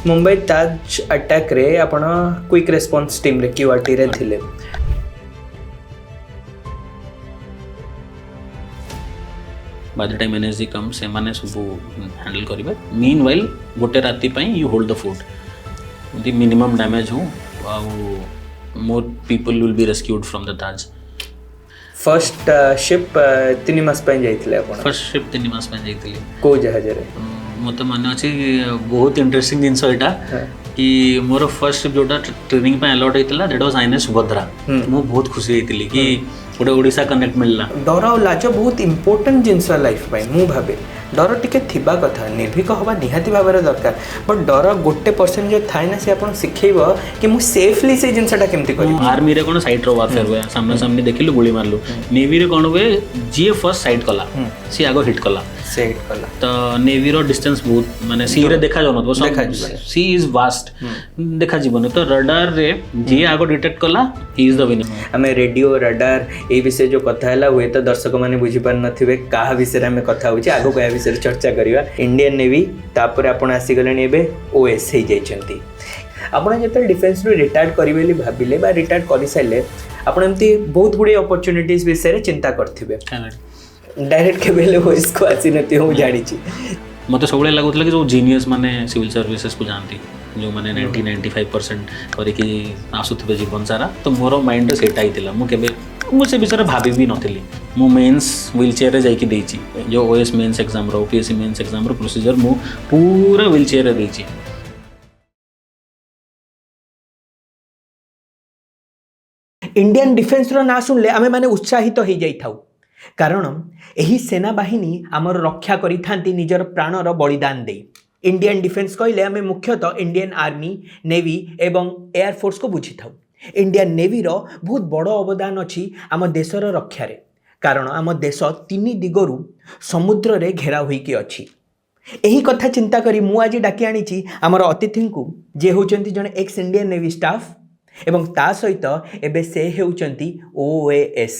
मुंबई ताज attack रे आपण quick response team रे क्यूआरटी रे थिले bye the time NSG come से माने सब हैंडल करिवे मीन वाइल गोटे राति पई you hold the fort the minimum damage हो more people will be rescued from the Taj first ship 3 मास पई जाइथिले आपण फर्स्ट शिप 3 मास पई जाइथिले को जहाज रे मत मन अच्छे बहुत इंटरेस्टिंग जिनस यहाँ कि मोर फर्स्ट शिप जोटा ट्रेनिंग पे अलॉट होता दैट वाज आईएनएस सुभद्रा मु बहुत खुशी होती कि गोटे ओडिशा कनेक्ट मिलला डर और लाज बहुत इंपोर्टेंट जिनस लाइफ पाई मु भाबे डर टिके थिबा कथा निर्भीक हवा निहाती भाबरे दरकार बट डर गोटे परसेंट जो थाए ना से आपण सिखेइबो कि मु सेफली से जिनसटा केमती करी आर्मी रे कोन साइड रो वारफेयर हुए सामना सामने देखिलु गोली मारलु नेवी रे कोन हुए जी फर्स्ट साइड कला सी आगो हिट कला सेट कला तो नेवी रो डिस्टेंस बहुत माने सी रे देखा जानो सी इज वास्ट देखा जीवन तो रडार रे जी आगो डिटेक्ट कला ही इज द विनर हमें रेडियो रडार ए विषय जो कथा हला हुए तो दर्शक माने बुझी पार नथिबे काहा विषय रे हमें कथा होची आगो कया विषय रे चर्चा करिवा इंडियन नेवी तापर आपण आसी गलेनी एबे ओएस हे जाइछंती आपण जेते डिफेंस रो रिटायर्ड करिवेली भाबिले बा रिटायर्ड करि साइले आपण एमती बहुत गुडी अपॉर्चुनिटीज विषय रे चिंता करथिबे डायरेक्ट के बेले ओएस को आसी नथि हो जानि छी मते सबले लागुतला कि जो जीनियस माने सिविल सर्विसेज को जानती जो माने 90-95% करिकी आसुथिबे जीवन सारा तो मोर माइंड सेट आइतिला मु केबे मु से विषय भाभी भी नथिली मु मेंस व्हील चेयर रे जाइकी देछि जो ओएस मेंस एग्जाम रो पीएससी मेंस एग्जाम रो प्रोसीजर मु पूरा व्हील चेयर रे देछि इंडियन डिफेंस रो ना सुनले आमे माने उत्साहित हो जाई थाउ कारण एही सेना बाहिनी आमर रक्षा करि थांती निजर प्राणर बलिदान दे इंडियन डिफेंस कहले आमे मुख्यतः इंडियन आर्मी नेवी एवं एयर फोर्स को बुझी थाउ इंडियन नेवी रो बहुत बड़ अवदान अछि आम देशर रक्षा रे कारण आम देश 3 दिगरु समुद्र रे घेरा होई कि अछि एही कथा चिंता करी मु आज डाकी आनी छी आमर अतिथि को जे होचंती जने एक्स इंडियन नेवी स्टाफ एवं ता सहित एबे से हेउचंती ओएएस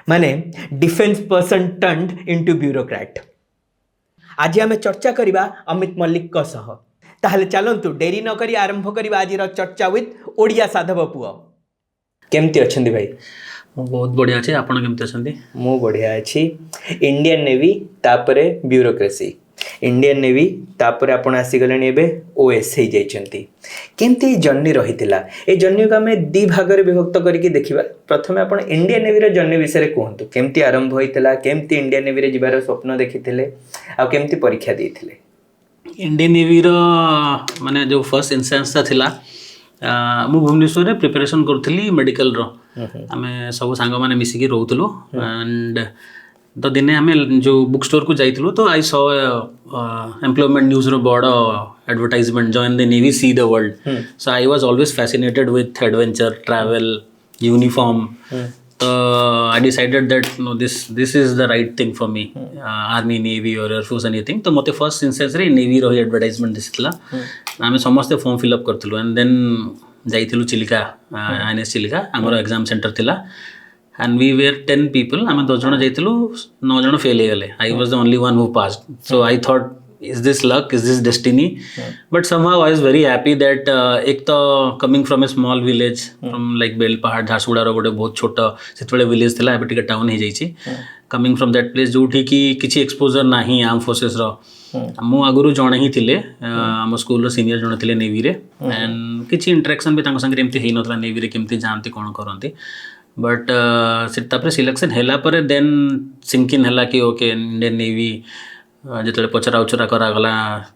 माने defence person turned into bureaucrat आज आम चर्चा करिबा अमित मल्लिक को सह ताहले चलंतु डेरी न करी आरंभ करिबा आज रो चर्चा विथ ओडिया साधव पुओ केमती अछंदी भाई बहुत बढ़िया अछि आपण केमती अछंदी मु बढ़िया अछि इंडियन नेवी तापरे ब्यूरोक्रेसी इंडियन नेवी तापर आपण आसी गलेनी एबे ओएस हे जाइछंती केमती जर्नी रहितिला ए जर्नी को हमें दी भाग रे विभक्त करके देखिबा प्रथमे आपण इंडियन नेवी रे जर्नी विषय रे कहंतु केमती आरंभ होइतिला केमती इंडियन नेवी रे जिबार स्वप्न देखिथिले आ केमती परीक्षा देथिले इंडियन नेवी रो माने जो फर्स्ट इंस्टेंस थिला मु भुवनेश्वर रे प्रिपरेशन करथली मेडिकल रो हमें सब सांग माने मिसी के रहउतलो एंड तो दिने आम जो बुक स्टोर को जाइलु तो आई सॉ एम्प्लॉयमेंट न्यूज रो बड़ advertisement join the navy see the world so I was always fascinated with adventure travel uniform तो I decided that no this is the right thing for me army navy और air force anything तो मते first instance रे navy रो advertisement दिसला आम समस्त form fill up करथलु एंड देन जाइलु चिलिका आईएनएस चिलिका हमर एग्जाम सेंटर थिला and we were 10 people आम 10 जन जाइलु 9 जन फेल हो गले I was the only one who passed so I thought is this luck is this destiny but somehow I was very happy that एक तो coming from a small village from like Belpahar Jharsuguda रो गोटे बहुत छोटा सेतबेले village थिला एबे टिके town हे जाइछि coming from that place जोठी की किछि एक्सपोजर नाही आर्म फोर्सेस रो मु आगुरु जणे ही थिले हम स्कूल रो सीनियर जणे थिले नेवी रे एंड किछि इंटरेक्शन भी तांको संगे एमती हेइ नथला नेवी रे केमती जानती कोन करंती बट तापर सिलेक्शन हैला पर देन सिंकिन हैला कि ओके इंडियन नेवी जिते पचरा उचरा करागला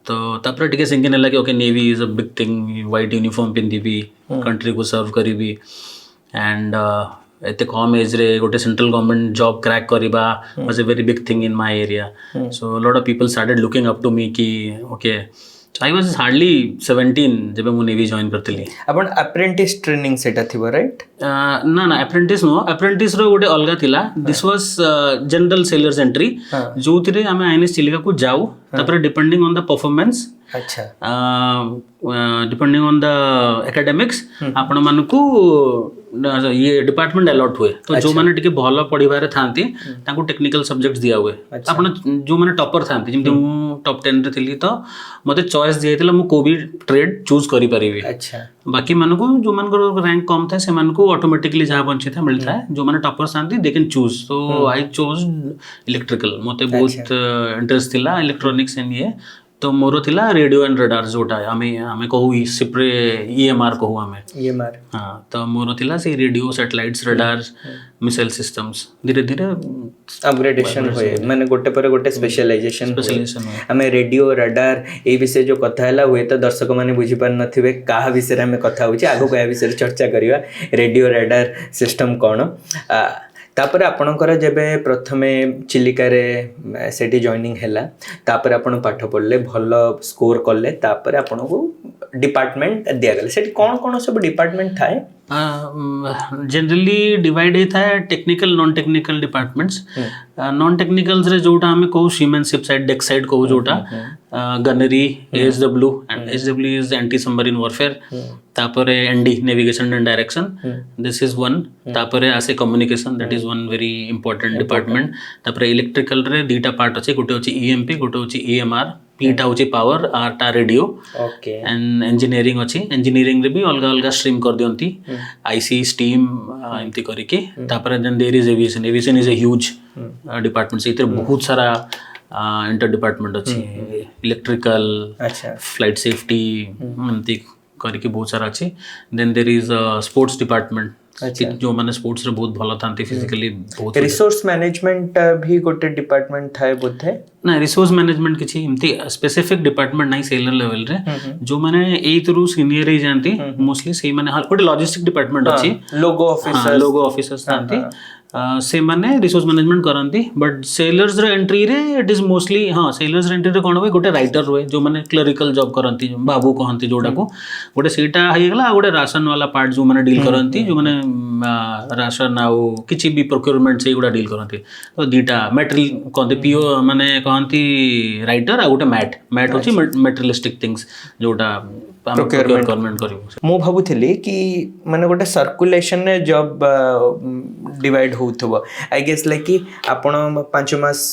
तो तापर टिके सिंकिन हैला कि okay navy is a big thing white uniform पिंधिबी कंट्री को सर्व करिबी एंड एते कम एज रे गोटे सेंट्रल गवर्नमेंट जॉब क्रैक करिबा was a very big thing in my area so lot of people started looking up to me कि ओके I was hardly 17 जब मु नेवी जॉइन करतली अपन अप्रेंटिस ट्रेनिंग सेटा थिबो राइट ना अप्रेंटिस नो अप्रेंटिस रो गोटे अलगा थिला this was general sailors entry जोथिरे हमें आईएनएस चिलिका को जाऊ तापर डिपेंडिंग ऑन द परफॉर्मेंस अच्छा डिपेंडिंग ऑन द एकेडमिक्स आपण मानकू ये डिपार्टमेंट अलॉट हुए तो जो मैंने टिके भल पढ़िबारे थांती तांको टेक्निकल सब्जेक्ट्स दिया हुए आपण जो मैंने टॉपर थांती जेमति मु टॉप 10 रे थिली तो मते चॉइस दियैतिला मु को भी ट्रेड चूज करि परिबे। अच्छा बाकी मानको जो मानकर रैंक कम था से मानको ऑटोमेटिकली जहाँ बंची था मिलता है जो मैंने टॉपर थांती दे कैन चूज तो आई चोज इलेक्ट्रिकल मते बहुत इंटरेस्ट थिला इलेक्ट्रॉनिक्स एंड ये तो मोर थिला रेडियो एंड रडार जोटा आमे कहू सिप्रे ईएमआर कहू आमे ईएमआर हाँ तो मोर थिला से radio satellites radar missile systems धीरे धीरे अपग्रेडेशन होए माने गोटे पर गोटे स्पेशलाइजेशन हमें रेडियो रडार ए विषय जो कथा हैला हुए तो दर्शक माने बुझी पार नथिबे काहा विषय में कथा होची आगो कया विषय चर्चा करिवा रेडियो रडार सिस्टम कोन तापर आपणकर जेबे प्रथमे चिलिका रे सेठी जॉइनिंग हैला तापर आपण पाठ पढ़ले भल स्कोर करले तापर आपण को डिपार्टमेंट दिया गले सेठी कोन सब डिपार्टमेंट थाए जनरली डिवाइड होता है technical non technical departments non technicals रे जोटा हमें कहू सीमेनशिप साइड डेक साइड कहू जोटा gunnery ASW and ASW is anti submarine warfare तापर ND navigation and direction this is one तापर आसे communication that is one very important department तापर इलेक्ट्रिकल रे दीटा पार्ट अछि गोटे अछि ईएमपी गोटे अछि ईएमआर पीटा होची पावर आरटा रेडियो ओके एंड इंजीनियरिंग अछि इंजीनियरिंग रे भी अलग अलग स्ट्रीम कर दियंती आईसी स्टीम एमती करके तापर then there is aviation aviation is a huge department से बहुत सारा इंटर डिपार्टमेंट अछि इलेक्ट्रिकल अच्छा फ्लाइट सेफ्टी एमती करके बहुत सारा अछि then there is sports department जो माने स्पोर्ट्स रे बहुत भलो थांती फिजिकली बहुत रिसोर्स मैनेजमेंट भी गोटे डिपार्टमेंट थाए बोधे ना रिसोर्स मैनेजमेंट किछि इमती स्पेसिफिक डिपार्टमेंट नाही सेलर लेवल रे जो माने 8 रु सीनियर ही जानती मोस्टली से माने गोटे लॉजिस्टिक डिपार्टमेंट अछि लोगो ऑफिसर्स थांती से माने रिसोर्स मैनेजमेंट करंती बट सेलर्स रे एंट्री रे इट इज मोस्टली हाँ सेलर्स रे एंट्री रे कोन होय गोटे राइटर होय जो माने क्लरिकल जॉब करंती बाबू कहंती जोडा को गोटे सेटा हाई गला गोटे राशन वाला पार्ट जो माने डील करंती जो माने राशन आउ किछि भी प्रोक्योरमेंट से गुडा डील करंती तो दीटा मटेरियल कहंती पीओ माने कहंती राइटर आ गोटे मैट होची मटेरियलिस्टिक थिंग्स जोडा प्रोक्योरमेंट करिवो मु भाबुथिली कि माने गोटे सर्कुलेशन रे जॉब डिवाइड होउथबो आई गेस लाइक कि आपण 5 मास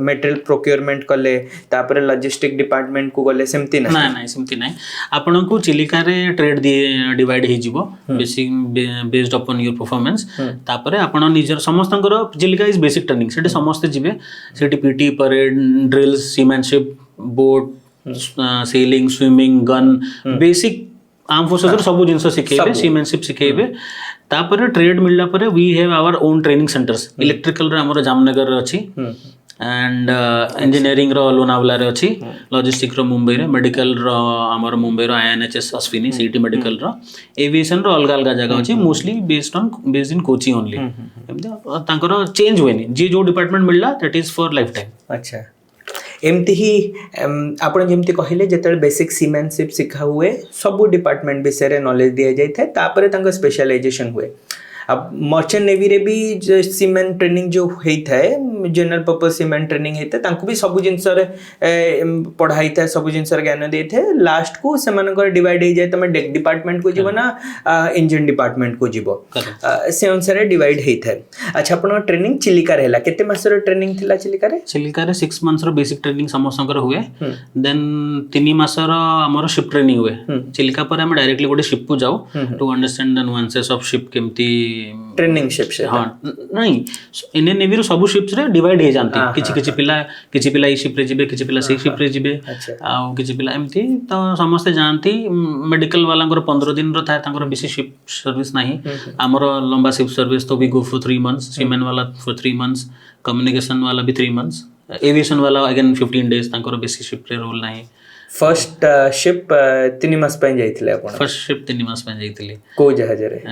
मटेरियल प्रोक्योरमेंट कले तापर लॉजिस्टिक डिपार्टमेंट को गले सेमती ना ना सेमती ना आपण को चिलिका रे ट्रेड डिवाइड हे जिवो basic based upon your performance तापर आपण निजर समस्तंकर चिलिका इज बेसिक ट्रेनिंग सेठी समस्त जिवे सेठी PT parade drills seamanship boat sailing swimming gun basic arm forces सब जिनस सिखेबे सीमैनशिप सिखेबे तापर ट्रेड मिलला परे we have our own training centres electrical रे हमर जामनगर रे अछि एंड इंजीनियरिंग रो लोनावला रे अछि लॉजिस्टिक रो मुंबई रे मेडिकल रो हमर मुंबई रो आईएनएचएस अश्विनी सिटी मेडिकल रो एविएशन रो अलग अलग जगह अछि mostly based in Kochi only तांकर चेंज होएनी जे जो डिपार्टमेंट मिलला that is for life time. अच्छा एमती ही आपण जेमती कहिले जेतले बेसिक सीमेनशिप सिखा हुए सब डिपार्टमेंट विषय रे नॉलेज दिया जाय था तापर तांको स्पेशलाइजेशन हुए अब मर्चेंट नेवी रे भी सीमेन ट्रेनिंग जो होई थाए जनरल पर्पस सीमेन ट्रेनिंग हेते तांको भी सब जिंस रे पढ़ाई था सब जिंस रे ज्ञान दे थे लास्ट को सेमानकर डिवाइड हे जाय तमे डेक डिपार्टमेंट को जीवो ना इंजन डिपार्टमेंट को जीवो से अनुसार डिवाइड हे थाए। अच्छा आपण ट्रेनिंग चिलिका रहला केते मास रो ट्रेनिंग थिला चिलिका रे 6 मंथ्स रो बेसिक ट्रेनिंग समस्तंकर हुए देन 3 मास रो हमर शिप ट्रेनिंग हुए चिलिका पर हम डायरेक्टली गोटे शिप को जाऊ to understand the nuances of ship केमती ट्रेनिंग शिप से हाँ नहीं इंडियन नेवी रो सब शिप्स रे डिवाइड हे जानती किछि पिला ई शिप रे जिबे किछि पिला से शिप रे जिबे आ किछि पिला एमती तो समस्त जानती मेडिकल वाला 15 दिन रो था तांकर बेसी शिप सर्विस नाही हमर लंबा शिप सर्विस तो वी गो फॉर 3 मंथ्स सीमेन वाला फॉर 3 मंथ्स कम्युनिकेशन वाला भी 3 मंथ्स एविएशन वाला अगेन 15 डेज तांकर बेसी शिप रे रोल नाही। फर्स्ट शिप 3 मास पे जाइथिले आपण फर्स्ट शिप 3 मास पे जाइथिले को जहाज रे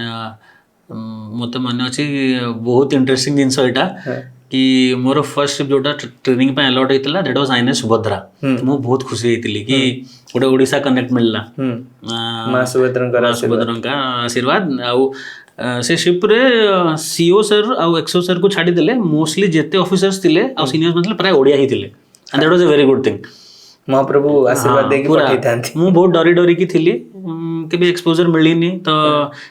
मत मन अच्छी बहुत इंटरेस्टिंग जिनस एटा कि मोर फर्स्ट शिप जोटा ट्रेनिंग पे अलॉट होइतला दैट वाज आईएनएस सुभद्रा मु बहुत खुशी हेतिली कि गोटे ओडिसा कनेक्ट मिलला मां सुभद्रंका आशीर्वाद आउ से शिप रे सीओ सर आउ एक्सओ सर को छाडी देले मोस्टली जेते ऑफिसर्स थिले आउ सीनियर्स मतलब प्राय ओडिया ही थिले and that was a very good thing Mahaprabhu आशीर्वाद देके पूरा पठेइथांती मु बहुत डरी डरी की थिली केबे एक्सपोजर मिलिनी तो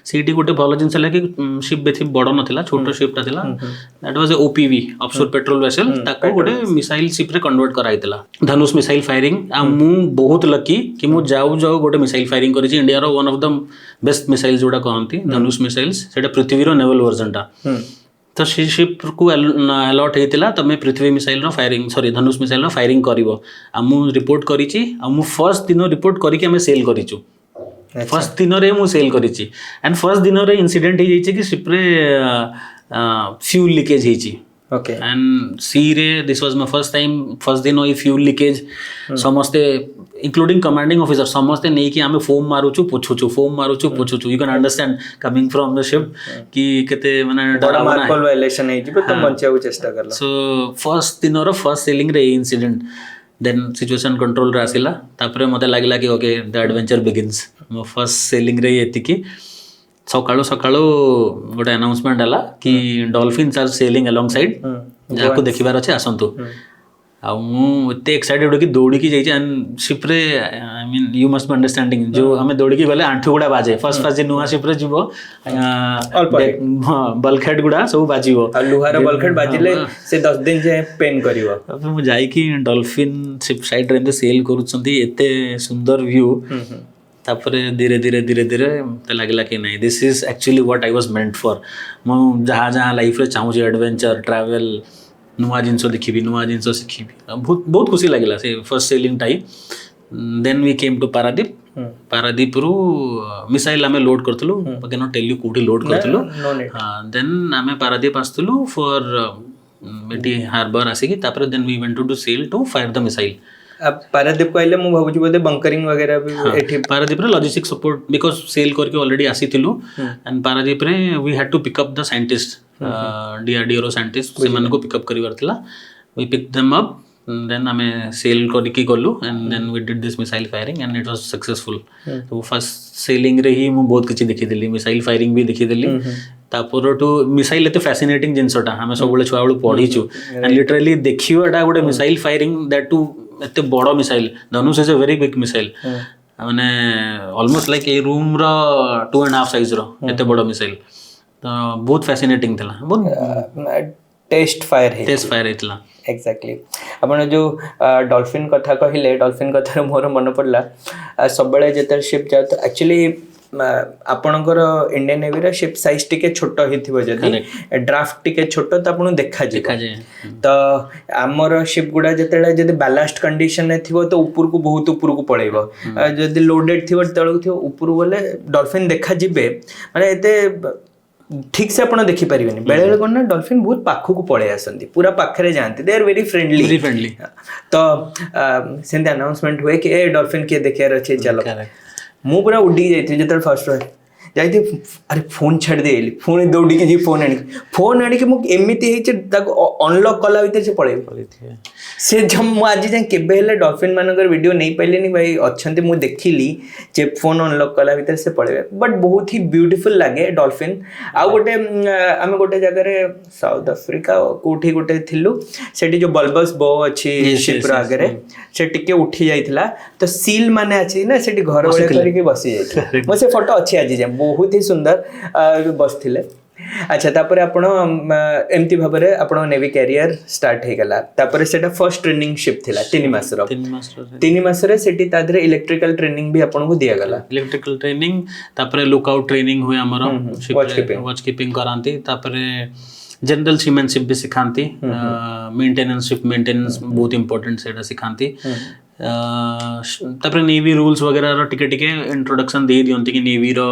सीटी गोटे भल जिनस है कि शिप बेथि बड़ नथिला छोटो शिपटा थिला that was a OPV offshore patrol vessel ताको गोटे मिसाइल शिप रे कन्वर्ट कराइतला धनुष मिसाइल फायरिंग आ मु बहुत लकी कि मु जाऊ जाऊ गोटे मिसाइल फायरिंग करिछि इंडिया रो one of the best missile जोडा कहंती धनुष मिसाइल्स सेटा पृथ्वी रो नेवल वर्जन टा तो से शिप को अलॉट होता तुम पृथ्वी मिसाइल रो फायरिंग सॉरी धनुष मिसाइल रो फायरिंग करिवो आ मु रिपोर्ट करिछि आ मु फर्स्ट दिन रिपोर्ट करिके हमें सेल करिछु फर्स्ट दिन रे मु सेल करिछि एंड फर्स्ट दिन रे इंसिडेंट हो जाइछि कि शिप रे फ्यूल लीकेज होइछि ओके एंड सी रे this was my first time first दिन ओई फ्यूल लीकेज समस्ते इंक्लूडिंग कमांडिंग ऑफिसर समस्ते नहीं कि हमें फोम मारुछु पोछुछु फोम मारुछु पोछुछु you can understand coming from the ship कि केते माने बड़ा मार्पल वायलेशन है जिबे तुम बचाउ चेष्टा करला सो फर्स्ट दिन रो फर्स्ट सेलिंग रे इंसिडेंट देन सिचुएशन कंट्रोल रे आसिला तापरे मते लागला कि ओके द एडवेंचर बिगिंस मो फर्स्ट सेलिंग रे एतिकी सकाळो सकाळो गोटे अनाउंसमेंट हला कि dolphins are sailing along side जाको देखिबार अछि आसंतु आ मु एते एक्साइटेड कि दौड़ी की जाइए एंड शिप रे I mean you must be understanding जो हमें दौड़ी की गले आंठू गुड़ा बाजे फर्स्ट फर्स्ट जे नुआ शिप रे जीवो बल्कहेड गुड़ा सब बाजिवो आ लुहार बल्कहेड बाजिले से 10 दिन जे पेन करिवो अब मु जाई कि डॉल्फिन शिप साइड रे सेल करूछंती एते सुंदर व्यू तापरे धीरे धीरे धीरे धीरे मते लागला कि नहीं this is actually what I was meant for मु जहाँ जहाँ लाइफ रे चाहूँ एडवेंचर ट्रैवल नुआ जिनस देखी नुआ जिनस शिखी बहुत बहुत खुशी लगे से first sailing time then we came to Paradip Paradip रु मिसाइल आमे लोड करथलु I can not tell you कोठी लोड करथलु हां देन आमे पारादीप आस्तलु फॉर एटी हार्बर आसी तापर then we went to sail to fire the missile अब पारादीप कहले मु भाबुची बोदे बंकरिंग वगैरह भी एठी पारादीप रे लॉजिस्टिक सपोर्ट बिकॉज सेल करके ऑलरेडी आसीथिलु एंड पारादीप रे we had to pick up the scientist DRDO रो साइंटिस्ट से मन को पिक अप करिवार थिला we pick them up then हमें सेल करके गलु and then we did this missile firing and it was successful तो फर्स्ट सेलिंग रे ही मु बहुत किछि देखि देली मिसाइल फायरिंग भी देखि देली तापर टू मिसाइल एते फैसिनेटिंग जिंसटा हमें सब बेले छुआ बेले पढिछु एंड लिटरली देखियोटा गोटे मिसाइल फायरिंग दैट टू एते बड़ missile Dhanush is a very big missile माने ऑलमोस्ट लाइक ए रूम रो 2.5 साइज रो एते बड़ मिसाइल तो बहुत फैसिनेटिंग थला बहुत टेस्ट फायर हेतला एक्जाक्टली आपण जो डॉल्फिन कथा कहिले डॉल्फिन कथा मोर मन पड़ला सब बेले जेतर शिप जा तो एक्चुअली आपणकर इंडियन नेवी रा शिप साइज टिके छोट हिथिबो जदी ड्राफ्ट टिके छोट त आपन देखा जे तो हमर शिप गुडा जेतेले जदी बैलास्ट कंडीशन ने थिबो तो ऊपर को बहुत ऊपर को पळेबो जदी लोडेड थिबो तळक थिबो ऊपर बोले डॉल्फिन देखा जिबे माने एते ठीक से आपण देखि परिबेनी बेले बेले कोन ना डॉल्फिन बहुत पाखु को पळे आसंती पूरा पाखरे जानती दे आर वेरी फ्रेंडली तो सेंते अनाउंसमेंट हुए कि ए डॉल्फिन के देखियार अछि चलो मु पूरा उडी जाइथि जेतर फर्स्ट जाइथि अरे फोन छाड़ देली फोन दौड़ी के जी फोन आनी के मु एमिति हेछि ताको अनलॉक कला भीतर से पळे से जब मु आज जे केबे हेले डॉल्फिन मानकर वीडियो नहीं पाइले नहीं भाई अच्छंती मु देखिली जे फोन अनलॉक कला भीतर से पळे बट बहुत ही ब्यूटीफुल लागे डॉल्फिन आ गोटे आमे गोटे जगह रे साउथ अफ्रीका कोठी गोटे थिलु सेठी जो बल्बस बो अछि शिप रो आगे रे से टिके उठी जाइथिला तो सील माने अछि ना सेठी घर वाले करके बसी जाइथिला मो से फोटो अछि आज जे बहुत ही सुंदर बस थिले अच्छा तापर आपण एमती भाबरे आपण नेवी कैरियर स्टार्ट हे गला तापर सेटा फर्स्ट ट्रेनिंग शिप थिला 3 मास रे सेठी तादरे इलेक्ट्रिकल ट्रेनिंग भी आपण को दिया गला इलेक्ट्रिकल ट्रेनिंग तापर लुकआउट ट्रेनिंग हुए हमरो वॉच कीपिंग करांती तापर जनरल सीमेनशिप भी सिखांती मेंटेनेंस शिप मेंटेनेंस बहुत इंपोर्टेंट सेटा सिखांती तापर नेवी रूल्स वगैरह रो टिके टिके इंट्रोडक्शन दे दियंती कि नेवी रो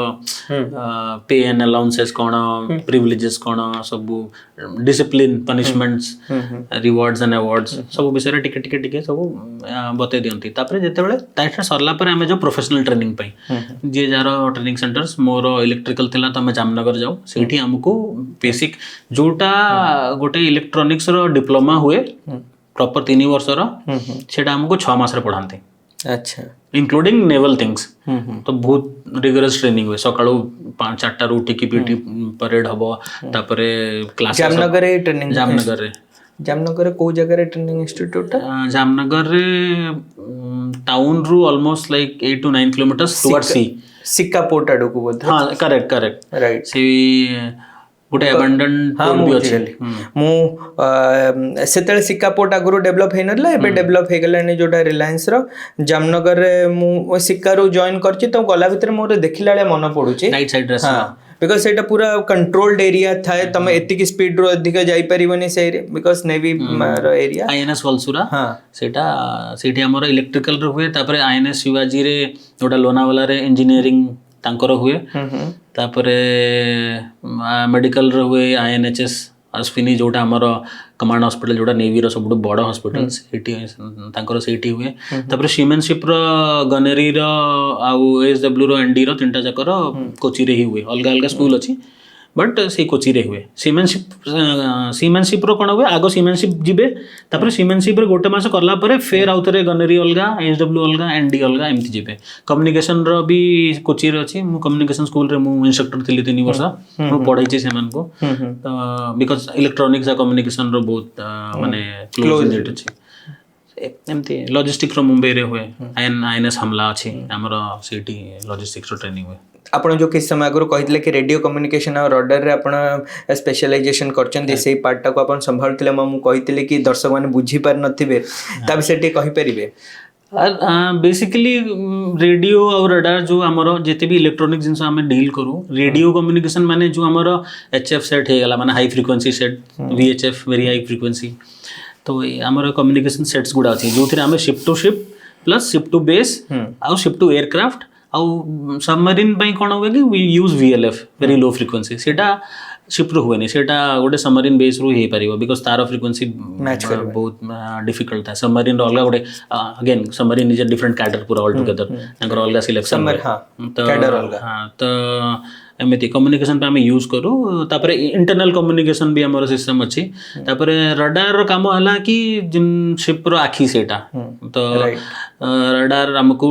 पे एंड अलाउंसेस कोन प्रिविलेजेस कोन सब discipline punishments rewards and awards सब विषय टिके टिके टिके सब बते दियंती तापर जेते बेले ताइटा सरला पर हमें जो प्रोफेशनल ट्रेनिंग पई जे जारो ट्रेनिंग सेंटर्स मोर इलेक्ट्रिकल थिला तो हमें जामनगर जाऊ सेठी हमको बेसिक जोटा गोटे इलेक्ट्रॉनिक्स रो डिप्लोमा हुए प्रॉपर 3 वर्ष रो सेटा हमको 6 मास रे पढांते अच्छा इंक्लूडिंग नेवल थिंग्स तो बहुत रिगरस ट्रेनिंग हुए सकाळो 5-4 टा उठी की पीटी परेड हबो तापरे क्लास जामनगर रे ट्रेनिंग जामनगर रे जामनगर को जगह ट्रेनिंग इंस्टीट्यूट जामनगर रे टाउन रु almost like 8 to 9 kilometres towards सी सिक्का पोर्ट आड़ को बोलते हाँ करेक्ट राइट सी गोटे अबंडन पोर्ट भी अछि मु सेतले सिक्का पोर्ट आगुरु डेवलप हे नला एबे डेवलप हे गलानी जोटा रिलायंस रो जामनगर रे मु सिक्का रो जॉइन करछि तो गला भीतर मोर देखिला ले मन पडुछि राइट साइड रे बिकॉज सेटा पूरा कंट्रोल्ड एरिया थाए तमे एतिकी स्पीड रो अधिक जाई परिबनी से बिकॉज नेवी रो एरिया आईएनएस वलसुरा हां सेटा सेठी हमर इलेक्ट्रिकल रो हुए तापरे आईएनएस शिवाजी रे जोटा लोनावाला रे इंजीनियरिंग तांकर हुए तापरे मेडिकल रो हुए आईएनएचएस अश्विनी जोटा हमर कमांड हॉस्पिटल जोटा नेवी रो सबुठ बड़ हॉस्पिटल सेठी तांकर सेठी हुए तापरे सीमेनशिप रो गनरी रो आउ एसडब्ल्यू रो एनडी रो तीनटा जाकर कोची रे ही हुए अलग अलग स्कूल अछि बट से कोची रे हुए सीमेनशिप रो कोन हुए आगो सीमेनशिप जिबे तापरे सीमेनशिप रे गोटे मास करला परे फेर आउतरे गनरी अलगा एसडब्ल्यू अलगा एनडी अलगा एमती जिबे कम्युनिकेशन रो भी कोची रे अछि मु कम्युनिकेशन स्कूल रे मु इंस्ट्रक्टर थिली 3 वर्ष मु पढाई छी सेमान को तो बिकॉज़ इलेक्ट्रॉनिक्स आ कम्युनिकेशन रो बहुत माने क्लोज रिलेटेड अछि एमती लॉजिस्टिक रो मुंबई रे हुए आईएनएस हमला अछि हमरो सिटी लॉजिस्टिक्स रो ट्रेनिंग हुए आपण जो किस समय आगु कहितले कि रेडियो कम्युनिकेशन और रडार रे आपण स्पेशलाइजेशन करचन से पार्ट को आपण संभाळतले मु कहितले कि दर्शक माने बुझी पार नथिबे तब सेठी कहि परिबे बेसिकली रेडियो और रडार जो आमर जिते भी इलेक्ट्रॉनिक जिनस आम डील करूँ रेडियो कम्युनिकेशन माने जो आमर एचएफ सेट हो माने high frequency set VHF very high frequency तो आमर कम्युनिकेशन सेट्स गुड़ा अच्छी जो थे आम ship to ship plus ship to base आउ शिप टू एयरक्राफ्ट आउ सबमरीन कौन हुए कि we use VLF very low frequency सेटा शिप रु हुए सेटा गोटे सबमरीन बेस रु हो पारिबो बिकॉज़ तार फ्रिक्वेंसी बहुत डिफिकल्ट था सबमरीन अलग गोटे again submarine is a different cadre पूरा ऑल टुगेदर तांकर अलग सिलेक्शन कैडर अलग हां तो एमती कम्युनिकेशन पे आम यूज करूँ तापर इंटरनल कम्युनिकेशन भी आम सिस्टम अच्छी तापर रडार काम है कि जिन शिप रो आखि सेटा तो रडार आमको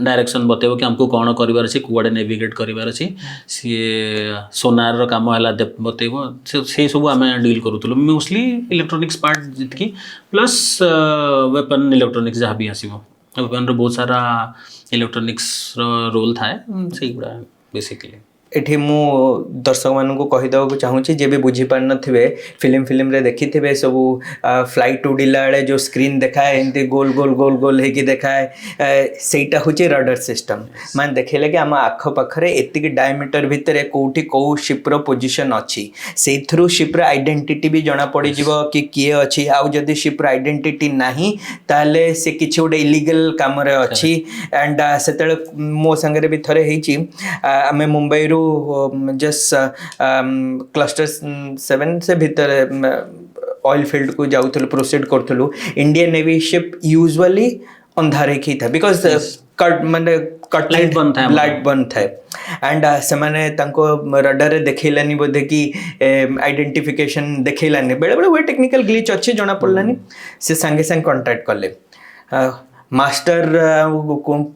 डायरेक्शन बतेबो कि हमको कौन करिवार अछि कुआडे नेविगेट करिवार अछि सी सोनार रो काम है बतेबो से सब आम डील करूँ मोस्टली इलेक्ट्रॉनिक्स पार्ट जितकी प्लस वेपन इलेक्ट्रॉनिक्स जहाँ भी आसो वेपन रो बहुत सारा इलेक्ट्रॉनिक्स रो रोल थाए से गुड़ा बेसिकली एठी मु दर्शक मानू को कहीदेक चाहूँगी जे भी बुझी पार नथिबे फिल्म रे देखी थे सब फ्लाइट उड़िला बेले जो स्क्रीन देखाए एमती गोल गोल गोल गोल होगी देखाए सेटा होची रडार सिस्टम मान देखले कि आम आख पाखरे एतिक डायमीटर भितर कोठी को शिप्र पोजिशन अच्छी से थ्रू शिप्र आइडेंटिटी भी जना पड़ी जीवो कि किए अच्छी आउ जदि शिप्र आइडेंटिटी नाही ताले से किछि गोटे इलीगल काम रे अच्छी एंड सेतले मो संगे भी थरे हेची आमे मुंबई रू जस्ट क्लस्टर 7 से भीतर ऑयल फील्ड को जाऊँ प्रोसीड करूँ इंडियन नेवी शिप यूजुअली अंधारे की था बिकॉज माने लाइट बंद था एंड से माने तांको रडार देखैलानी बोधे कि आइडेंटिफिकेशन देखैलानी बेले बेले वे टेक्निकल ग्लिच अच्छे जना पड़लानी से संगे संग कांटेक्ट करले मास्टर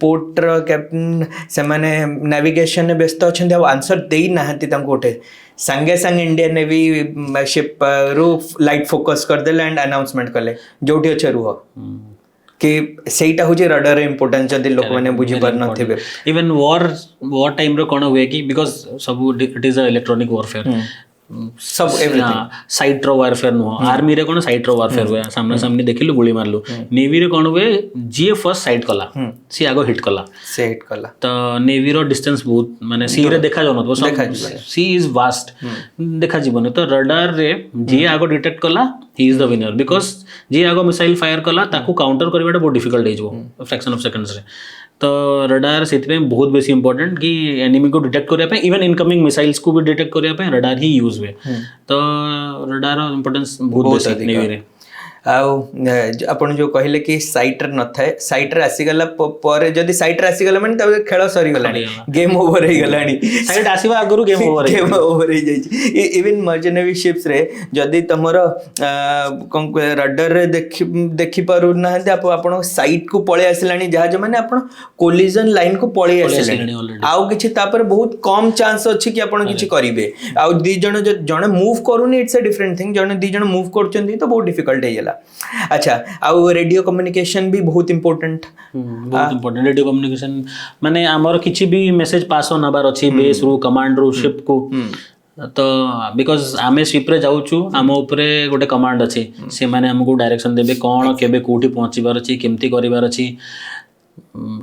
पोर्ट कैप्टन से माने नेविगेशन व्यस्त अच्छा आंसर दे ना गोटे संगे संग इंडियन नेवी शिप रु लाइट फोकस करदे एंड अनाउंसमेंट कले जोटी अच्छे रुह कि सेटा हूँ रडार इम्पोर्टेंस जदि लोक मैंने बुझी पार नथिबे इवन वॉर टाइम रो कोन हुए कि बिकॉज सब it is a electronic warfare सब साइट रो वारफेयर नुह आर्मी रे कोन साइट रो वारफेयर हुए सामने सामने देखिलु गोली मारलु नेवी रे कोन हुए जी फर्स्ट साइट कला सी आगो हिट कला तो नेवी रो डिस्टेंस बहुत माने सी रे देखा जानो सी इज वास्ट देखा जीवन तो रडार रे जी आगो डिटेक्ट कला he is the winner because जी आगो मिसाइल फायर कला ताकू काउंटर करबाटा बहुत डिफिकल्ट हो फ्रैक्शन ऑफ सेकंड्स रे तो रडार से बहुत बेसी इंपोर्टेंट कि एनिमी को डिटेक्ट करने इवन इनकमिंग मिसाइल्स को भी डिटेक्ट करने रडार ही यूज हुए तो रडार इंपोर्टेंस बहुत बेसी नेवी रे ଆପଣ जो कहले कि साइट न थाए साइट रे आसीगला पर जदि साइट रे आसीगला माने तबे खेल सरी गलानी गेम ओवर हे गलानी साइड आसीबा आगरु गेम ओवर हे जाई इवन मर्चेंट शिप्स रे जदि तमरो रडर रे देखि पारु ना आपण साइट को पळे आसिलानी जहाज माने आपण कोलिजन लाइन को पळे आसिलानी आउ किछि तापर बहुत कम चांस अछि कि आपण किछि करिवे आउ दी जण जण मूव करूनी इट्स अ डिफरेंट थिंग जण दी जण मूव करचंदी तो बहुत डिफिकल्ट हे गेला अच्छा आउ रेडियो कम्युनिकेशन भी बहुत इंपोर्टेंट रेडियो कम्युनिकेशन माने हमर किछि भी मेसेज पास हो नबार अछि बेस रु कमांड रु शिप को तो बिकॉज आमे शिप रे जाउछु आम ऊपरे गोटे कमांड अछि से माने हमको डायरेक्शन देबे कोन केबे कोठी पहुंचीबार अछि केमती करिबार अछि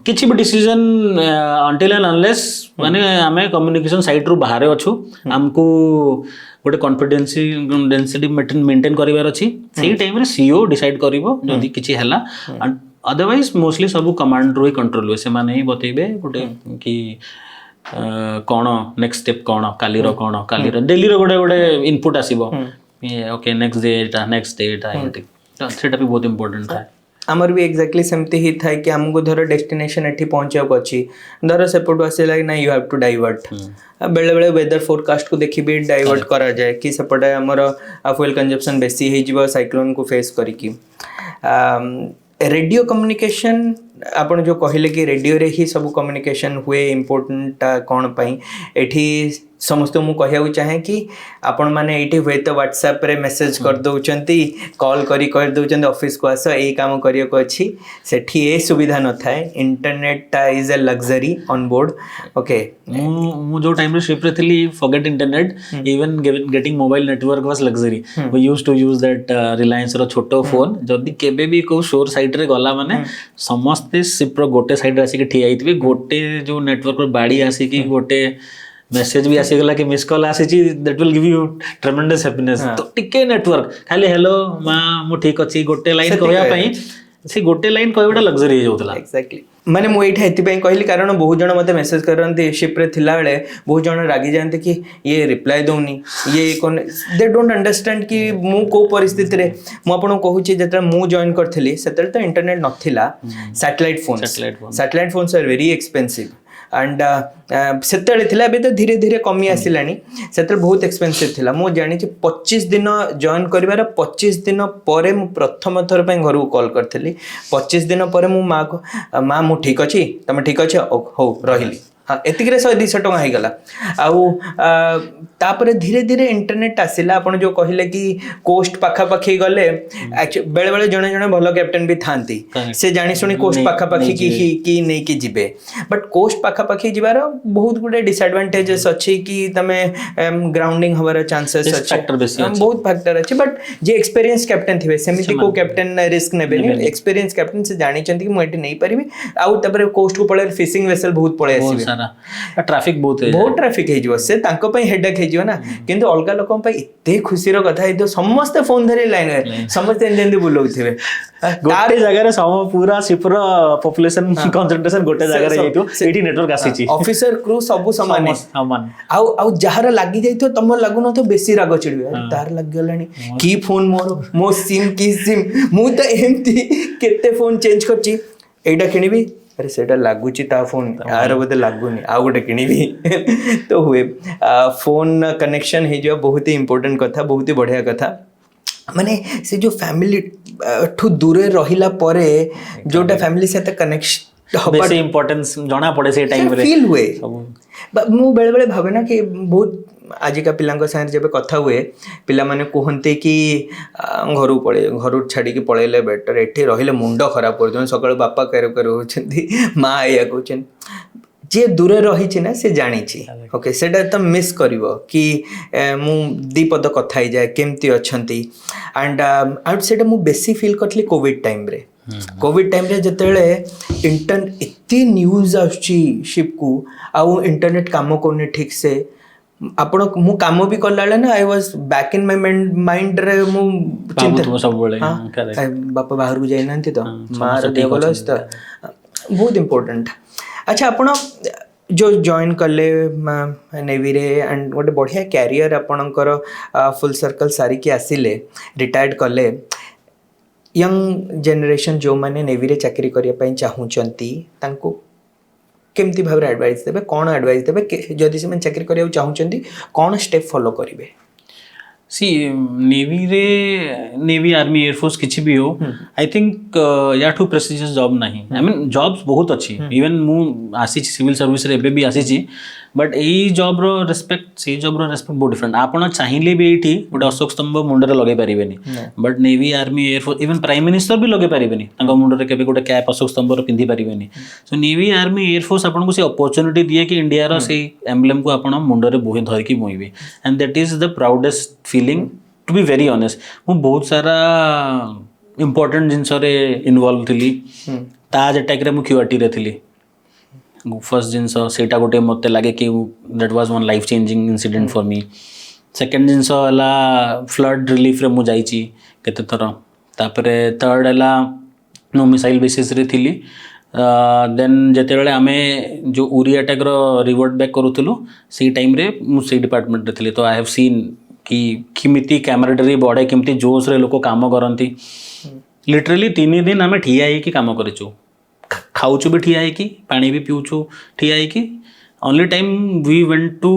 किछि भी डिसीजन अंटिल एंड अनलेस माने आमे कम्युनिकेशन साइट रु बाहर अछु हमको गोटे कॉन्फिडेंसी डेंसिटी मेंटेन करिबार अछि सेही टाइम रे सीईओ डिसाइड करिवो जदि किछि हला अदरवाइज मोस्टली सब कमांड रो ही कंट्रोल हुए से माने ही बतेबे गोटे कि कौन नेक्स्ट स्टेप कौन काली रो कौन काली रो डेली रो गोटे गोटे इनपुट आसीबो ओके नेक्स्ट डे एटा नेक्स्ट डे एटा तो सेटा भी बहुत इंपोर्टेंट है आमर भी एक्जाक्टली सेमती ही था कि हमको धर डेस्टिनेशन एठी पहुंचा को अछि धर सेपट आसे ना यू हैव टू डाइवर्ट बेले बेले वेदर फोरकास्ट को देखि भी डाइवर्ट करा जाए कि सेपटे हमर फ्यूल कंजप्शन बेसी हे जिवो साइक्लोन को फेस करिकी रेडियो कम्युनिकेशन आपण जो कहले कि रेडियो रे ही सब कम्युनिकेशन हुए इम्पोर्टेंट कौन पाई एठी समस्त मु कहया चाहे कि आपण माने एठी हुए तो व्हाट्सएप रे मैसेज कर दउचंती कॉल करी कर दउचंती ऑफिस को आस ए काम करियो को अछि सेठी ए सुविधा न थाए internet is a luxury on board okay मु जो टाइम रे शिप रे थली forget internet even getting mobile network was luxury we used to use that Reliance रो छोटो फोन जदी केबे भी को शोर साइट रे गला माने समस्त शिप रो गोटे साइड रे आसी के ठिया आइतबे गोटे जो नेटवर्क रो बाड़ी आसी कि गोटे मेसेज भी आसी गला कि मिस कॉल आसी छी that will give you ट्रेमेंडस happiness तो टिके नेटवर्क खाली हेलो मां मु ठीक अछि गोटे लाइन कहया पई से गोटे लाइन कहबेटा लग्जरी हे जाउतला एक्जेक्टली माने मु एठा हेति पई कहली कारण बहुत जण मते मेसेज करंती शिप रे थिला बेले बहुत जण रागी जानते कि ये रिप्लाई दोनी ये कोन दे डोंट अंडरस्टैंड कि मु को परिस्थिति रे मु आपन कहूची जेता मु जॉइन करथली सेतल तो इंटरनेट नथिला satellite phones are very expensive and सेतले थिला बे तो धीरे धीरे कमी आसिलानी सेतल बहुत एक्सपेंसिव थिला मु जानि कि 25 दिन जॉइन करिवार 25 दिन परे मु प्रथम थर पे घर को कॉल करथली 25 दिन परे मु मां मु ठीक अछि तमे ठीक अछि हो रहिली हाँ एतिक 100-200 टका हो गला आउ तापरे धीरे धीरे इंटरनेट आसिला आपण जो कहले कि कोस्ट पाखा पाखी गले बेले बेले जणे जणे भलो कैप्टन भी थांती से जानि सुनी कोस्ट पाखा पाखी की नै कि जिबे बट कोस्ट पाखा पाखी जिबार बहुत गुडे डिसएडवांटेजेस अछि कि तमे ग्राउंडिंग हवार चांसेस अछि बहुत फैक्टर अछि बट जे एक्सपीरियंस कैप्टन थिबे सेमिति को कैप्टन रिस्क नेबे एक्सपीरियंस कैप्टन से जानि चंती कि मोइटी नै परिबे आउ तबरे कोस्ट को पळे फिशिंग वेसल बहुत पळे आसीबे ट्रैफिक बहुत ट्रैफिक हे जिवो से तांको पई हेडेक हे जिवो ना किंतु अलगा लोकम पई इते खुशी रो कथा हे तो समस्त फोन धरे लाइन समस्त एंजेंदी बुलौथिबे गोटे जगह रे सम पूरा शिपर पॉपुलेशन कंसंट्रेशन गोटे जगह रे हेतु एठी नेटवर्क आसीची ऑफिसर क्रू सब समान समान आउ जहार लागि जाइतो तम लागु न तो बेसी राग चिड़बे तार लग गलानी की फोन मो सिम की सिम मु तो एमती केते फोन चेंज करची एटा किनिबी अरे सेटा लागुची ता फोन यार बोते लागुनी आ गोटे किनिबी तो हुए फोन कनेक्शन हे जो बहुत ही इंपोर्टेंट कथा बहुत ही बढ़िया कथा माने से जो फैमिली ठु दूरे रहिला परे जोटा फैमिली से कनेक्शन बेसी इंपोर्टेंस जणा पड़े से टाइम रे फील हुए मु बेले बेले भावे ना कि बहुत आजिका पिलांको साथ जब कथा हुए पिला माने कहते कि घर छाड़ी पलैले बेटर एठी रहिले मुंड खराब कर सकाळ बापा कर होचंती माँ या कहछन जे दूरे रही ना से जानी ओके सेटा तो मिस करिवो कि मु दीपद कथा ही जाए केमती अछंती एंड आउट सेटा मु बेसी फील करथली कोविड टाइम रे कोविड टाइम रे जतेले इतनी न्यूज आछी शिप को आउ इंटरनेट काम करने ठीक से आपण मु काम भी करला ना I was back in my mind रे मु चिंता सब बोले बापा बाहर को जाई नंती तो मां रे बोलस तो बहुत इंपोर्टेंट अच्छा आपण जो जॉइन कले नेवी रे एंड गोटे बढ़िया कैरियर आपणकर फुल सर्कल सारी की आसिले रिटायर्ड कले यंग जेनरेशन जो मैंने नेवी रे चाकरी करने चाहूँगी केमती भाव एडवाइस देवे कौन एडवाइस देवे जदि से चाकरी करने चाहूँगी कौन स्टेप फॉलो करेंगे सी नेवी आर्मी एयरफोर्स किसी भी हो आई थिंक या ठू प्रेस्टिजियस जॉब नहीं आई मीन जॉब्स बहुत अच्छी इवन मु आसी सिविल सर्विस रे एबे भी आसी बट यही जॉब रो रेस्पेक्ट से जॉब रो रेस्पेक्ट बहुत डिफरेंट आपण चाहिए भी ये गोटे अशोक स्तंभ मुंडे लगे पारे but navy army air force even prime minister भी लगे पारे मुंडे के गोटे कैप अशोक स्तंभ पिंधि पारे सो नेवी आर्मी एयरफोर्स आपको से अपॉर्चुनिटी दिए कि इंडिया रो से एम्ब्लेम को आप मुंडे बोहे धरिकी बोईबे and that is the proudest feeling to be very honest मु बहुत सारा इंपोर्टेंट जिनस इनवॉल्व थी ताज अटैक रे मु क्यूआरटी रे थी फर्स्ट जिनस सेटा गोटे मत लगे कि that was one life changing incident for me second जिनस है फ्लड रिलीफ रे मु जाइची केते थर तापरे थर्ड है नो मिसाइल बेसिस रे थी देन जिते बड़े आम जो उरी अटैक रो रिवर्ट बैक करूँ से टाइम रे मुझे डिपार्टमेंट रे थी तो आई हैव सीन कि किमिति कैमरेडरी बढ़े किमिति जोश रे लोक काम करती लिटरली 3 दिन आम ठिया ही काम करूँ खाऊचु भी ठिया ही पानी भी पीऊचु ठिया ही only time we went to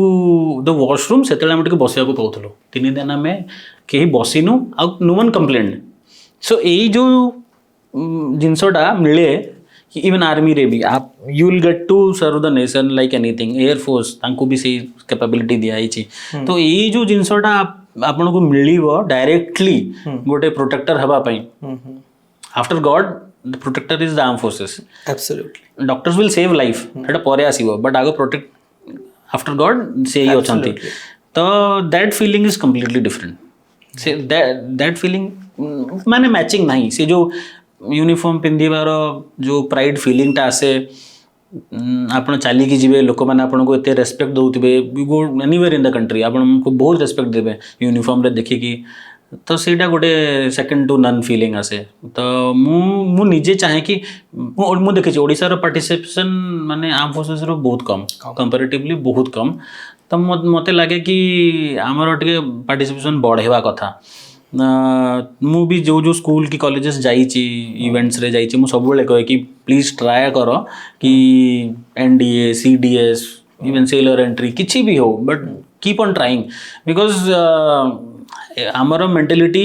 the washroom से बस पाऊँ 3 दिन आम कहीं बसीनु आउ नो वन कंप्लेन सो यही जो जिनसटा मिले इवन आर्मी रे भी आप you will get to serve the nation like anything air force तांको भी से कैपेबिलिटी दिखाई तो यही जो जिनसटा आपन को मिलिबो डायरेक्टली गोटे प्रोटेक्टर हवा पई after God the protector is the arm forces absolutely doctors will save life एटा परे आसीबो बट आगो प्रोटेक्ट आफ्टर गॉड से ही अछंती तो that feeling is completely different से दैट फीलिंग माने मैचिंग नहीं से जो यूनिफॉर्म पिंधिबार जो प्राइड फीलिंगटा आसे आपण चलिकी जी लोक मैंने आपको एत रेस्पेक्ट दौथे go anywhere in the country आपको बहुत रेस्पेक्ट देवे यूनिफॉर्म रे देखिकी तो सीटा गोटे सेकेंड टू नन फीलिंग आसे तो मु निजे चाहे कि मु देखी ओडिशा रो पार्टिसिपेशन माने आर्म फोर्सेस रो बहुत कम कंपैरेटिवली बहुत कम तो मते लगे कि आमर टिके पार्टिसिपेशन बढ़ेवा कथा मु भी जो जो स्कूल की कॉलेजेस जाइए इवेंट्स रे जाइए मु सब कहे कि प्लीज ट्राए कर कि NDA CDS even seller entry किसी भी हो but keep on trying because आमर मेंटालिटी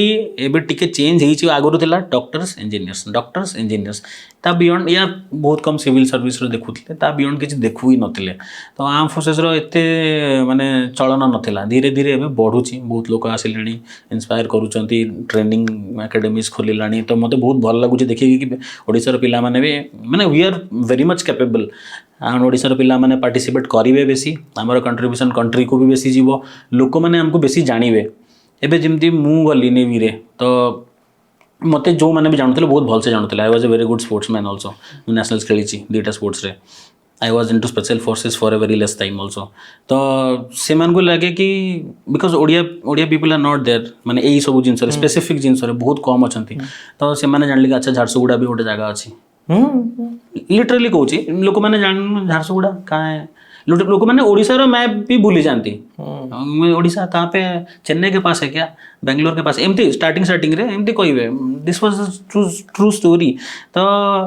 एबे टिके चेंज हो आगुरी थिला डॉक्टर्स इंजीनियर्स ता बियॉन्ड या बहुत कम सिविल सर्विस रो देखुଥିଲେ ता बियॉन्ड किसी देखु ही नथिले तो आर्म फोर्सेस रो एते माने चलन नथिला धीरे धीरे एबे बढ़ुची बहुत लोक आसिलेनी इंस्पायर करूचंती ट्रेनिंग एकेडमीज खोलिलानी तो मते बहुत भल लागुची देखि कि ओडिसा रो पिला माने भी माने we are very much capable and Odisha रो पिला माने पार्टिसिपेट करिवे बेसी हमर कंट्रीब्यूशन कंट्री को भी बेसी जीवो लोक माने हमको बेसी जानिबे एबे जमती मु गली नेवी रे तो मते जो मैंने भी जानते बहुत भल से जानते I was a very good sportsman also nationals खेली दुईटा स्पोर्ट्स रे I was into special forces for a very less time also तो से मान को लगे कि because Odia people are not there माने यही सब जिनस स्पेसिफिक जिनस बहुत कम अच्छा तो से माने जानले कि अच्छा झारसुगुड़ा भी गोटे जगह अच्छी लिटरली कहूँ लोक मैंने जान झारसुगुड़ा कहाँ लोक मैंने ओडिशा रो मैप भी भूली जानती ओडिशा कहाँ पे चेन्नई के पास है क्या बेंगलोर के पास एमती स्टार्टिंग रे एमती कहे दिस वाज ट्रू स्टोरी तो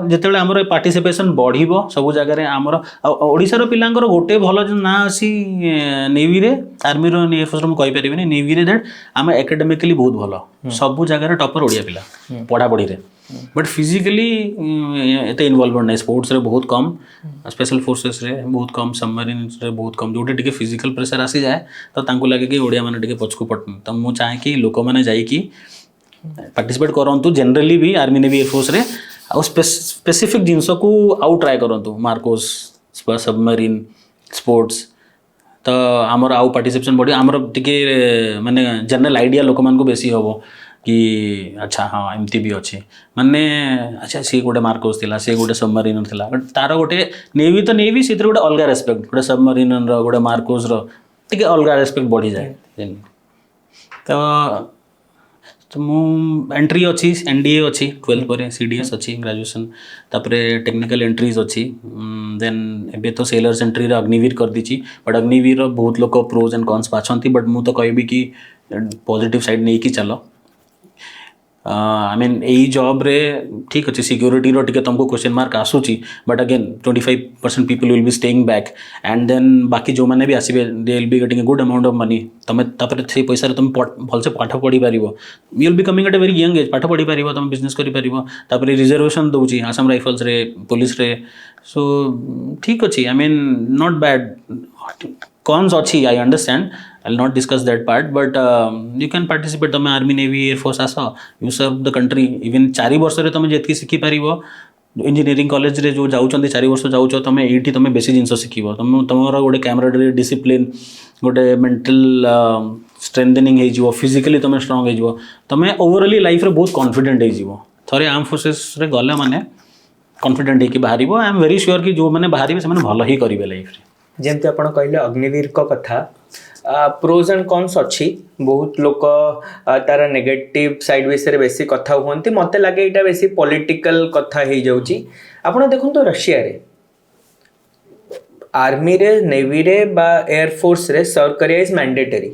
जिते आमर पार्टिसिपेशन बढ़िबो सब जगह रे आमर ओडिशा रो पिलांकर गोटे भल ना अच्छी नेवी रे आर्मी रो एयरफोर्स रो कहि परिबिनी नेवी रे दैट आम एकेडमिकली बहुत भल सब जगह रे टॉपर ओडिया पिला पढ़ापढ़ी रे बट फिजिकली एत इनवॉल्वमेंट नहीं स्पोर्ट्स रे बहुत कम स्पेशल फोर्सेस रे बहुत कम सबमरीन रे बहुत कम जोटे टिके फिजिकल प्रेशर आसी जाए तो तांको लगे कि ओडिया माने टिके पछकु पट तो मु चाहे कि लोक माने जाई कि पार्टिसिपेट करंतु जनरली भी आर्मी नेवी एयरफोर्स रे आ स्पेसिफिक जिंस को आउ ट्राई करंतु मार्कोस सबमरीन स्पोर्ट्स तो आमर आउ पार्टिसिपेशन बढ़ी आमर टिके माने जनरल आइडिया लोक मान को बेसी होबो कि अच्छा हाँ एमती भी अच्छे माने अच्छा सी गोटे मार्कोस थिला सी गोटे सबमरीन थिला बट तार गोटे नेवी तो नेवी से गोटे अलग रेस्पेक्ट गोटे सबमरीन रो गोटे मार्कोस रो टिके अलग रेस्पेक्ट बढ़ी जाए तो मु एंट्री अच्छी एनडीए अच्छी 12 पर सीडीएस अच्छी ग्रेजुएशन तापरे टेक्निकल एंट्रीज अच्छी देन एबे तो सेलर्स एंट्री रे अग्निवीर कर दीची बट अग्निवीर रो बहुत लोक प्रोज एंड कॉन्स बाछंती बट मु तो कहबी कि पॉजिटिव साइड नहीं कि चलो आई मीन यही जॉब रे ठीक अच्छे सिक्योरिटी रो टिके तुमको क्वेश्चन मार्क आसूची but again 25% people will be staying back and then बाकी जो मैंने भी आसबे they will be getting a good amount of money तुम तापर से पैसा तुम भलसे पाठ पढ़ी पार you will be coming at a very young age पाठ पढ़ी पार तुम बिजनेस कर रिजर्वेशन दूची आसाम राइफल्स रे पुलिस रे सो ठीक अच्छे I mean not bad cons अच्छी I understand I'll not discuss that part but you can participate तुम army navy air force as you serve the country even 4 वर्ष रे तुम जेतकी शिखी पारिबो इंजीनियरिंग कॉलेज रे जो जाउचंदी 4 वर्ष जाउचो तुम एठी तुम बेसी जिंस शिखिबो तुम तुमरा गोटे कैमराडरी डिसिप्लिन गोटे मेंटल स्ट्रेंथनिंग हे जिवो फिजिकली तुम स्ट्रांग हे जिवो तुम ओवरऑली लाइफ रे बहुत कॉन्फिडेंट हे जिवो थरे आर्म फोर्सेस रे गले माने कॉन्फिडेंट हे कि बाहरिबो आई एम वेरी श्योर कि जो माने बाहरिबे से माने भलो ही करिवे लाइफ रे जेमते आपण कहले अग्निवीर को कथा प्रोज एंड कॉन्स अच्छी बहुत लोग तार नेगेटिव साइड विषय बेसी कथा हुअंती मते लागे इटा बेसी पॉलिटिकल कथा हे जाउची आपण देखुन तो रशिया रे आर्मी रे नेवी रे बा एयर फोर्स रे सर्व करिया इज मैंडेटरी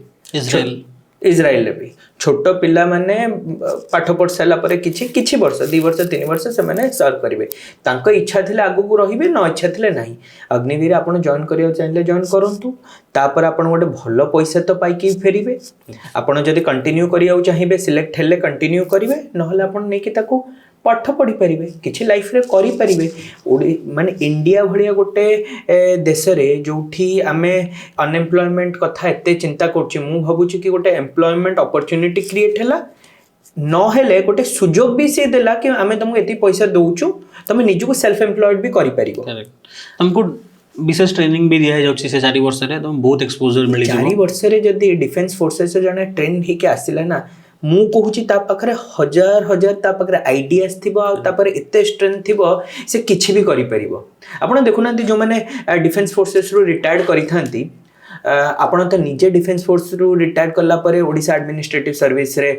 इजराइल रे भी छोट पिला माने पाठ पढ़ सारा पर किछि वर्ष 2 वर्ष 3 वर्ष से माने सर्व करिवे तांको इच्छा थिले आगु को रहिबे न इच्छा थिले नाही अग्निवीर आपण जॉइन करियो चाहिले जॉइन करंतु तापर आपण गोटे भलो पैसा तो पाइकी फेरिबे आपण जदी कंटिन्यू करियो चाहिबे सिलेक्ट हेले कंटिन्यू करिवे नहले आपण नेकी ताको पाठ पढ़ी पारिबे किछि लाइफ रे करि पारिबे माने इंडिया भलिया गोटे देश रे जोठी आमे अनएम्प्लॉयमेंट कथा एते चिंता करछि मु भाबुछि कि गोटे एम्प्लॉयमेंट अपॉर्चुनिटी क्रिएट हैला न हेले गोटे सुजोग भी से देला कि आमे तुमको एती पैसा दोउछु तमे निजको सेल्फ एम्प्लॉयड भी करि पारिबो तुमको विशेष ट्रेनिंग भी दिया जाउछि से 4 वर्ष रे तुम बहुत एक्सपोजर मिलि 4 वर्ष रे जदी डिफेंस फोर्सेस जने ट्रेन ही के आसिला ना मु कहूची ता पाखरे हजार ता पाखरे आइडियाज थिबो आ ता पर एते स्ट्रेंथ थिबो से किछि भी करि परिबो आपण देखुनांती जो माने डिफेंस फोर्सेस रो रिटायर्ड करि थांती आपण तो निजे डिफेंस फोर्स रो रिटायर्ड करला परे ओडिसा एडमिनिस्ट्रेटिव सर्विस रे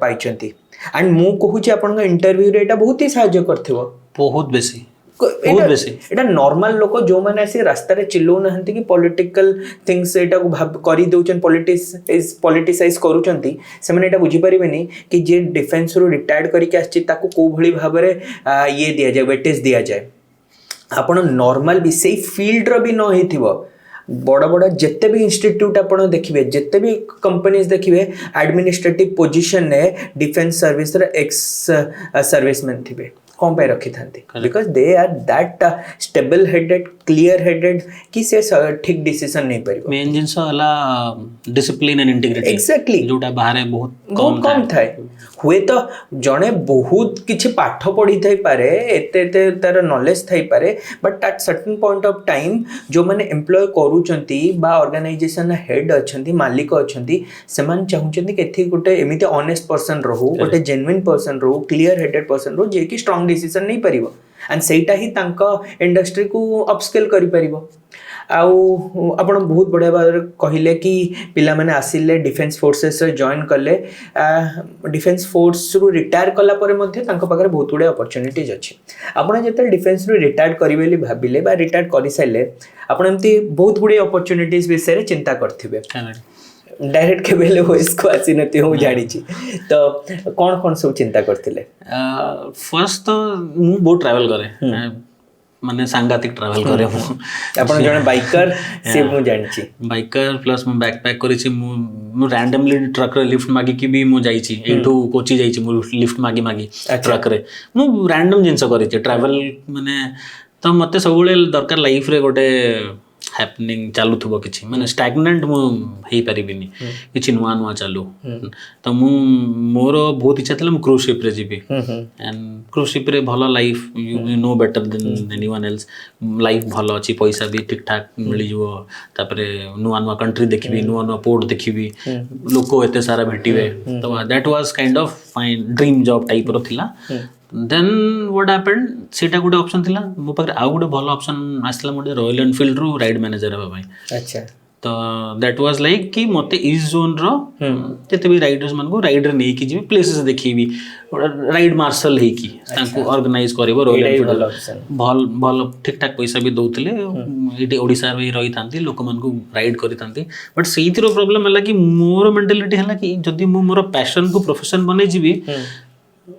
पाइचंती एंड मु कहूची आपण इंटरव्यू रे एटा बहुत ही सहायता करथिबो बहुत बेसी एटा नॉर्मल लोक जो माने आसी रास्ता रे चिल्लो नहंती कि पॉलिटिकल थिंग्स एटा को भाब करी दोचन पॉलिटिसाइज करूचंती से माने एटा बुझी परिबेनी कि जे डिफेंस रो रिटायर्ड करी के आछि ताको को भली भाबरे ये दिया जाय वेटेज दिया जाय आपण नॉर्मल भी सेही फील्ड रो भी न हेथिबो बड़ बड़ जिते भी इंस्टीट्यूट आप देखिए जिते भी कंपनीज देखिए एडमिनिस्ट्रेटिव पोजीशन ने डिफेंस सर्विस एक्स सर्विसमैन थे कौन पे रखी था because they are that stable headed clear headed कि से ठीक डिसीजन नहीं पार मेन जिनस हला डिसिप्लिन एंड इंटीग्रिटी एक्जेक्टली जोटा बाहर बहुत कम थाए हुए तो जड़े बहुत किसी पाठ पढ़ी थी पारे एते तार नॉलेज थी पारे but at certain point of time जो मैंने एम्प्लॉय करूचंती बा ऑर्गेनाइजेशन हेड अच्छंती मालिक अच्छंती सेमान चाहुचंती कि एथि गोटे एमिति ऑनेस्ट पर्सन रहू गोटे जेन्युइन पर्सन रहू क्लियर हेडेड पर्सन रहू जे कि स्ट्रांग डिसीजन नहीं परिबो एंड सेटा ही तांका इंडस्ट्री को अपस्केल करि परिबो आउ आपण बहुत बढ़िया बात कहले कि पिला माने आसिले डिफेंस फोर्सेस रे जॉइन करले डिफेंस फोर्स रु रिटायर कला परे मध्ये तांका पाखरे बहुत गुडे अपॉर्चुनिटीज अछि आपण जेते डिफेंस रु रिटायर करिवेली भाबिले बा रिटायर करि साइले आपण एम्ति बहुत गुडे अपॉर्चुनिटीज विषय रे चिंता करथिबे डायरेक्ट के बेले वॉइस को आसी नती हो जानी छी तो कौन कौन सब चिंता करथिले फर्स्ट तो मु बहुत ट्रैवल करे माने सांगातिक ट्रैवल करे आपण जने बाइकर से मु जानि छी बाइकर प्लस मु बैकपैक करि छी मु रैंडमली ट्रक रे लिफ्ट मागी की भी मु जाई छी एठू कोची जाई छी मु लिफ्ट मागी ट्रक रे मु रैंडम जिंस करि छी ट्रैवल माने तो मते सब बेले दरकार लाइफ रे गोटे हैपनिंग चालू थबो किछि माने स्टैग्नेंट मु हेई परिबिनी किछि नुआ नुआ चालू तो मु मोर बहुत इच्छा थला मु क्रूज शिप रे जीबी एंड क्रूज शिप रे भलो life you know better than anyone else life भलो अछि पैसा भी ठीक ठाक मिली जबो तापरे नुआ नुआ कंट्री देखिबी नुआ नुआ पोर्ट देखिबी लोको एते सारा भेटिबे तो that was kind of fine dream job type रो थिला देन व्हाट हैपेंड सेटा गुडे ऑप्शन थिला मो पाखरे आ गुडे भलो ऑप्शन आसला मोडे रॉयल एनफील्ड रो राइड मैनेजर हेबा भाई अच्छा तो दैट वाज लाइक कि मते इस जोन रो जते भी राइडर्स मन को राइडर नहीं कि जी प्लेसेस देखिबी राइड मार्शल है कि तांको ऑर्गेनाइज करबो रोल भल भल ठीक ठाक पैसा भी दउतले एटी ओडिसा रे रही थांती लोक मन को राइड करी थांती बट सेइथिरो प्रॉब्लम हला कि मोर मेंटालिटी हला कि जदी मु मोर पैशन को प्रोफेशन बनै जीबी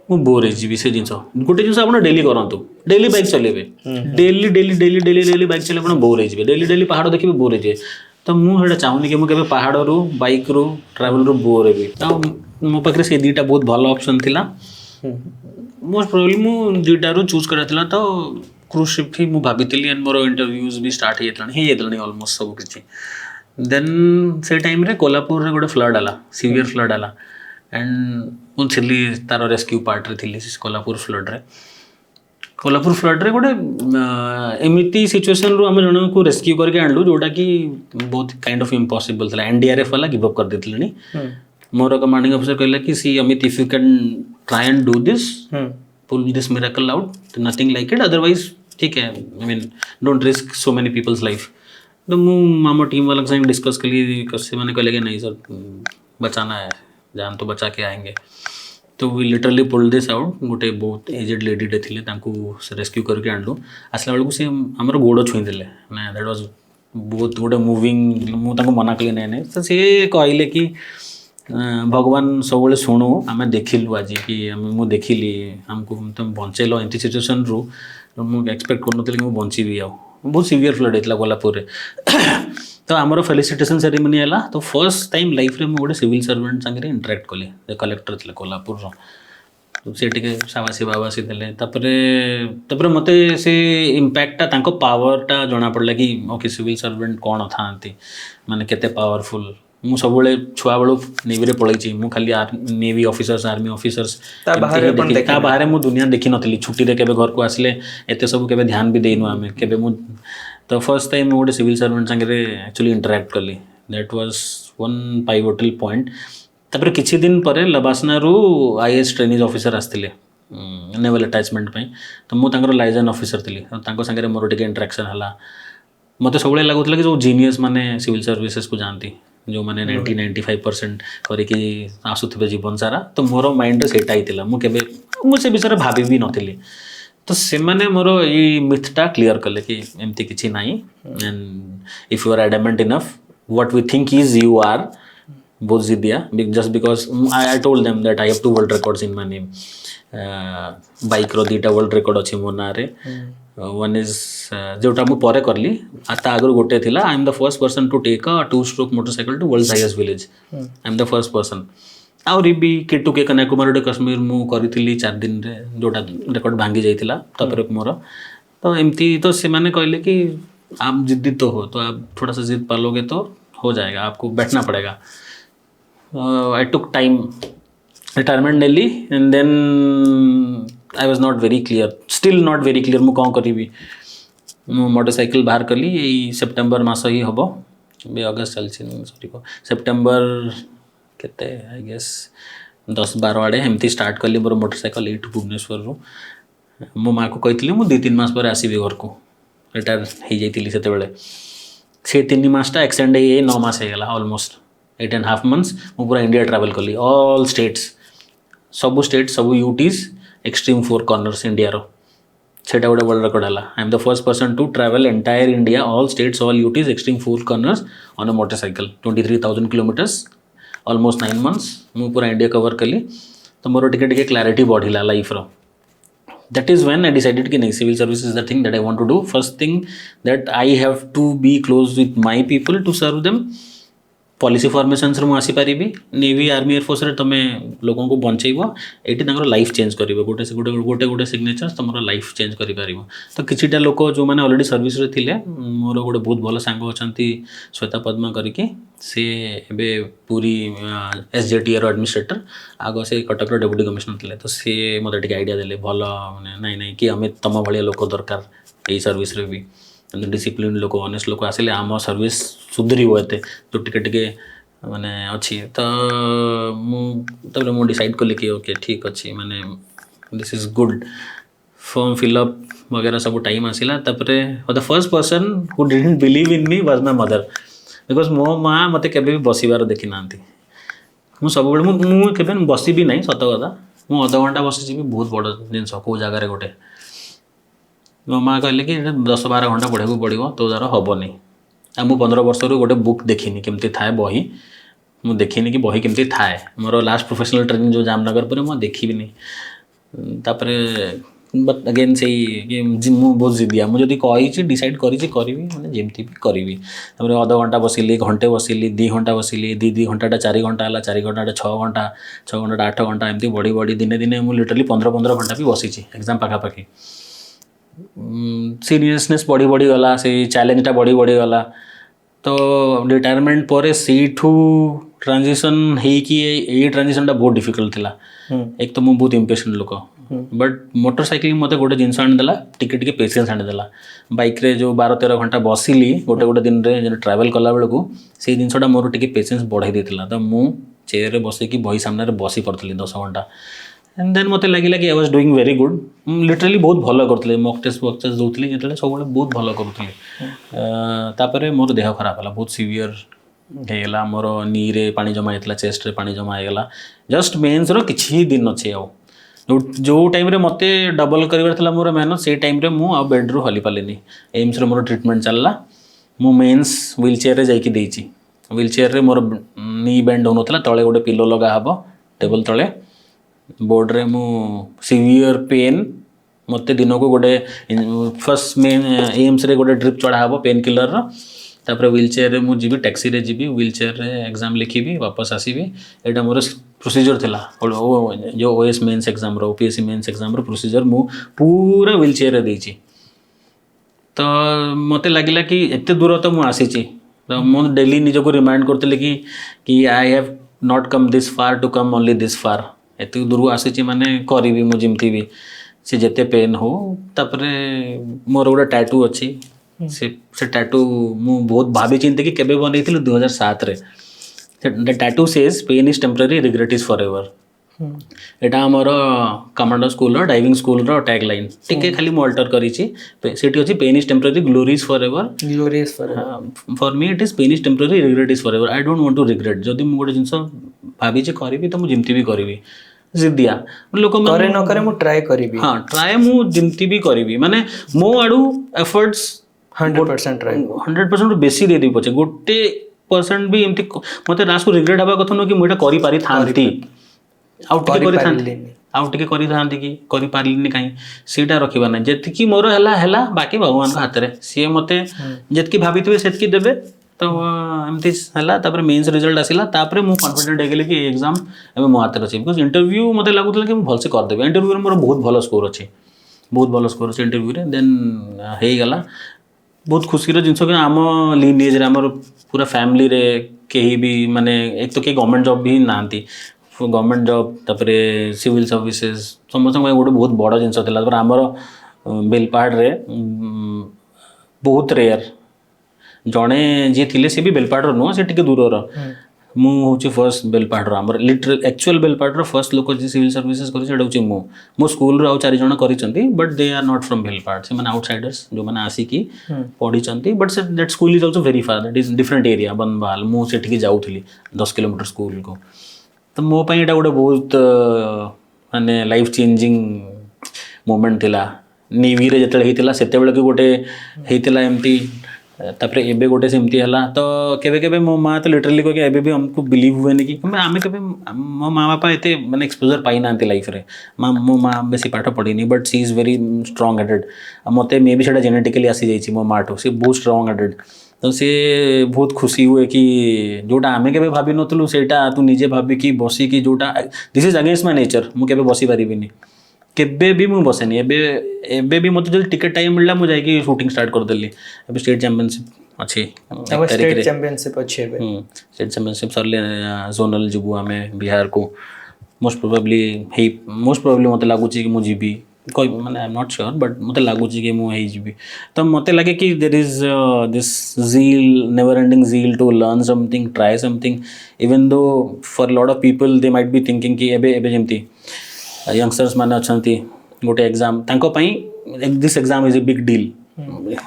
मु बोर है जीबी से जिंस गोटे जिंस आपण डेली करंतु डेली बाइक चलेबे डेली बाइक चले आपण बोर है जीबे डेली पहाड़ देखिबे बोर है जे तो मुझे चाहूनी कि मुझे पहाड़ रू बाइक रू ट्रावेल रू बोर हेबी तो मो पाखे से दुईटा बहुत भल ऑप्शन थिला मोस्ट प्रोबेबली मु दुईटा रू चूज करा तो क्रूज शिप ही मु भाभी एंड मोर इंटरव्यूज भी स्टार्ट हो ऑलमोस्ट सब किसी देन से टाइम रे कोल्हापुर रे गोटे फ्लड आला सीवियर फ्लड आला एंड मुझे तार रेस्क्यू पार्ट रे थी कोल्हापुर फ्लड रे कोल्हापुर फ्लड रे गोटे एमती सिचुएसन रू आम जन को रेस्क्यू करके आणलु जोटा कि बहुत काइंड ऑफ इम्पॉसिबल था एनडीआरएफ वाला गिव अप कर देथिलनी मोर कमांडिंग ऑफिसर कहला कि see Amit if you can try and do this pull this miracle out nothing like it otherwise ठीक है I mean don't risk so many peoples life तो मु आम टीम वाला संग डिस्कस कली से मैंने कहले कि नहीं सर बचाना है जान तो बचा के आएंगे तो we literally pull this out गोटे बहुत एजेड लेडीटे थे रेस्क्यू करके आणलु आसला बेलू सी आमर गोड़ छुईदे ना दैट वाज बहुत गोटे मुविंग मुझे मना कली नहीं तो सी कहले कि भगवान सब शुणु आम देखिलु आज कि मुझे देखिली आमको तुम बचेल एमती सिचुएसन रू मुझे एक्सपेक्ट कर कि बची आ बहुत सीवियर फ्लड होता कोल्हापुर तो आमर फेलिसिटेशन सेरेमनी है तो फर्स्ट टाइम लाइफ रे गोटे सिविल सर्वेंट सागर इंटराक्ट कली कलेक्टर थे कोल्हापुर तो सी टे साबासी बाबासी देते मत से इम्पैक्टा पावरटा जना पड़ा कि ओके सिविल सर्वेंट कौन था माने केते पावरफुल मु सब छुआ बेलू नेवी पलैची मु खाली नेवी ऑफिसर्स आर्मी ऑफिसर्स बाहर मु दुनिया देखी नी छुट्टी रे केबे घर को आसले एत सब केबे ध्यान भी देनु आमे केबे मु तो फर्स्ट टाइम गोटे सिविल सर्वेंट सागर एक्चुअली इंटराक्ट कली that was one pivotal point तापर किछि दिन पर लबासना रू आईएएस ट्रेनिंग ऑफिसर आसते नेवल अटैचमेंट तो मुझे लाइजन ऑफिसर थी तो सागर मोर टे इंटराक्शन है मत सब लगुला कि जो जीनियस माने सिविल सर्विसेज को जाती जो मैंने 90-95% करके आसुवे जीवन सारा तो मोर माइंड सेटा ही मुझे विषय भाभी भी नी तो से मैंने मोर ये मिथटा क्लीयर कले कि एमती किसी ना and if you are adamant enough what we think is you are बहुत जिदिया just because I told them that I have 2 world records in my name bike रो 2टा वर्ल्ड रिकॉर्ड अच्छी मो ना रे वन इज जोटा मु परे करली आता आगर गोटे थिला I am the first person to take a 2-stroke motorcycle to world's highest village I am the first person आउरी भी केटू के कन्याकुमारी टू कश्मीर मु करी 4 दिन रे जोटा रिकॉर्ड भांगी जाइतिला तापर मोर तो एमती तो से माने कहले कि आप जिद्दी तो हो तो आप थोड़ा सा जिद पालोगे तो हो जाएगा आपको बैठना पड़ेगा आई टुक टाइम रिटायरमेंट नेली and then I was not very clear still not very clear मु कौन करी मोटरसाइकिल बाहर कली यही सेप्टेम्बर मास ही हम अगस्त चलती सॉरी को सेप्टेम्बर केते आई गेस 10-12 आड़े एमती स्टार्ट कली मोर मोटरसाइकिल ये भुवनेश्वर रू मो माँ को कही मुझे 2-3 मास पर आसबि घर को रिटायर हो जाती से 3 मासटा एक्सटेंड हो 9 मास होगा ऑलमोस्ट 8.5 months मु पूरा इंडिया ट्रैवल कली ऑल स्टेट्स सबू यूटीज एक्सट्रीम 4 कॉर्नर्स इंडिया रो सेटा गोटे वर्ल्ड रिकॉर्ड है I am the first person to travel entire India all states all UTs extreme 4 corners on a motorcycle 23,000 kilometres almost 9 months मु पूरा India cover कली तो मोर टिके क्लैरिटी बढ़ला लाइफ रो that is when I decided कि नहीं civil service is the thing that I want to do first thing that I have to be close with my people to serve them policy formations रे आसी पारि navy army air force रे तमे लोगों को बंचेइबो eighty तांकर लाइफ चेंज करिवो गोटे signature तमरो life change करि पारिबो तो किछिटा लोक जो माने ऑलरेडी सर्विस रे थिले मोर गोटे बहुत भल सांग अछंती श्वेता पद्मा करिके से एबे पूरी एसजेटी रो एडमिनिस्ट्रेटर आगो से कटक रो डेप्यूटी कमिश्नर थिले तो से मते टिक आइडिया देले भल माने नहीं कि हमें तम भलिया लोक दरकार एई सर्विस रे भी डिसिप्लिन लोक ऑनेस्ट लोक आसिले आम सर्विस सुधरी एते तो टिके माने अच्छी तो मु डिसाइड कली कि ओके ठीक अच्छी माने this is good form fill up वगैरह सब टाइम आसिला the first person who didn't believe in me was my mother because मो माँ मते केबे भी बसिबार देखि नांती मु सब बेले मु केबे बसी भी नहीं सत कथा मु अध घंटा बसी बहुत बड़ जिनस को जगार गोटे मो माँ कहले कि 10-12 घंटा पढ़ाक पड़ो तो द्वारा हेनी आ मु 15 वर्ष गोटे बुक देखिनी केमती थाए बही मु देखिनी कि बही केमती थाए मोर लास्ट प्रोफेशनल ट्रेनिंग जो जामनगर पर मु देखिनी तापरे बट अगेन से मु बहुत जिदिया मुझे कही डिसाइड करी मैंने जमती भी करी अध घंटा बसिली घंटे बसिली 2 घंटा बसिली 2 घंटा 4 घंटा है 4 घंटा 6 घंटा 6 घंटा 8 घंटा एमती बढ़ी बढ़ी दिने दिने मुझे लिटरली 15 घंटा भी बसी एग्जाम पाखापाखि सीरियसनेस बढ़ी बढ़ी गला से चैलेंजटा बढ़ी बढ़ी गला तो रिटायरमेंट पर सीठू ट्रांजिशन है ट्रांजिशनटा बहुत डिफिकल्ट थिला एक तो मु बहुत इम्पेशेंट लोक बट मोटरसाइकिल मत गोटे जिनस आनीदेला टिके पेसेंस आनीदेला बाइक रे जो 12-13 घंटा बसिली गोटे गोटे दिन रे ट्रावेल कला बेलू से जिनसा मोर टिके पेसेंस बढ़ाई देता तो मु चेयर रे बसिकी बही सामने बसी पड़ती 10 घंटा एंड देन मत लगे कि I was doing very good literally बहुत भल करुले मक टेस्ट दूसरी जो सब बहुत भल करुले मोर देह खराब है बहुत सीवियर होगा मोर नी रे पानी जमा होता चेस्ट रे पानी जमा होगा जस्ट मेन्स रो किछि दिन अच्छे आउ जो टाइम रे मते डबल कर मोर मेहनत से टाइम रे मु बेड रू हली पालिनी एम्स रे मोर ट्रीटमेंट चलला मु मेन्स व्हील चेयर रे जाइकी देइची व्हील चेयर रे मोर नी बेंड होनथला तळे गोटे पिलो लगा हबो टेबल तळे बोर्ड रे मु सीवियर पेन मते दिन को गोटे फर्स्ट मेन एम्स रे गोटे ड्रिप चढ़ा हबो पेन किलर रो तापर व्हील चेयर रे मु जीबी टैक्सी रे जीबी व्हील चेयर रे एग्जाम लिखिबी वापस आसीबी एटा मोर प्रोसीजर थिला जो ओएस मेंस एग्जाम रो ओपीएससी मेंस एग्जाम रो प्रोसीजर मु पूरा व्हील चेयर रे देइची तो मते लागिला कि एते दूर तो मु आसीची तो मु डेली निज को रिमाइंड करतले कि I have not come this far to come only this far एते दूर आसीची माने करिवि मु जिमती भी से जेते पेन हो तापरे मोर गोटे टैटू अच्छी से टैटू मु बहुत भाभी चिंते कि केबे बनैथिलु 2007 रे tattoo says pain is temporary regret is forever एटा हमर कमांडो स्कूल रो डाइविंग स्कूल रो टैग लाइन टिके खाली मु अल्टर करिछि सेठी अछि pain is temporary glory is forever for me it is pain is temporary regret is forever I don't want to regret जदि मु गोटे जिंस भाभी जे करबी तो मु जिमती भी करबी जिद्दिया लोक करे न करे मु ट्राई करबी हां ट्राई मु जिमती भी करबी माने मो आडू एफर्ट्स 100% ट्राई 100% बेसी दे दी पछे गोटे परसेंट भी एमती मते लास्ट को रिग्रेट हबा कथन कि मुटा करि पारि थांती आउट टिके करि थांती कि करि पारलिनी काई सीटा रखिबा नै जेति कि मोर हला बाकी भगवान का हाथ रे से मते जेति कि भाबितबे सेति कि देबे तो एमती हला तापर मेंस रिजल्ट आसिला तापर मु कॉन्फिडेंट हेगले कि एग्जाम एमे मो हाथ रे अछि बिकॉज़ इंटरव्यू मते लागुतला कि मु भल से कर देबे इंटरव्यू रे मोर बहुत भल स्कोर अछि बहुत भल स्कोर अछि इंटरव्यू रे देन हेई गला बहुत खुशी जिनस कि आम लिनिएज रे आमर पूरा फैमिली रे कहीं भी माने एक तो कहीं गवर्नमेंट जॉब भी नांती गवर्नमेंट जॉब तापर सिविल सर्विसेज समस्त गोटे बहुत बड़ जिनस था आमर बेलपाहाड़ रे बहुत रेयर जड़े जी थे सी भी बेलपाहाड़ नुह से टी दूर मु हूँ फर्स्ट बेलपाहाड़ आमर लिटरल एक्चुअल बेलपाहाड़ फर्स्ट लोक जी सिविल सर्विसेज कर मो स्कूल आउ 4 जन कर but they are not from Belpahar से मैंने आउटसाइडर्स जो मैंने आसिकी पढ़ी बट से that school is also very far that is different area बनवाल मुझे जाऊँगी 10 किलोमीटर स्कूल को तो मो पाई एटा गोटे बहुत माने लाइफ चेंजिंग मोमेंट थिला नेवी रे जतले हेतिला सेते बेले गोटे हेतिला एमती तापर एबे गोटे सेमती हला तो केबे केबे मो माँ तो लिटरली कह एबे भी हमको बिलीव हुए नहीं कि आमे केबे मो माँ बापा एते माने एक्सपोजर पाई ना लाइफ रे मो माँ बेसी पाठ पढ़ी but she is very strong headed मते मे भी सेटा जेनेटिकली आसी जाइछि मो माँ से बहुत स्ट्रांग हेडेड तो सी बहुत खुशी हुए कि जोटा आमे केबे भाबी नथलु सेटा तू निजे भाबी कि बसी कि जोटा this is against my nature मु केबे बसी पारिबिनी केबे भी मुझे बसेनी एबे भी मत जो टिकेट टाइम मिलला मुझे जाइए शूटिंग स्टार्ट कर देली अभी स्टेट चैंपियनशिप अच्छी स्टेट चैंपियनशिप अच्छी है स्टेट चैंपियनशिप सरले जोनल जीवु आमे बिहार को मोस्ट प्रोबेबली मत लगुच कि मुझे जीवी कोई माने I am not sure but मत लगुच कि मुझे जीवी तो मत लगे कि there is this zeal never ending zeal to learn something try something even though for lot of people they might be thinking कि एबे एबे जेमती यंगस्टर्स माने अच्छी गोटे exam this exam is a big deal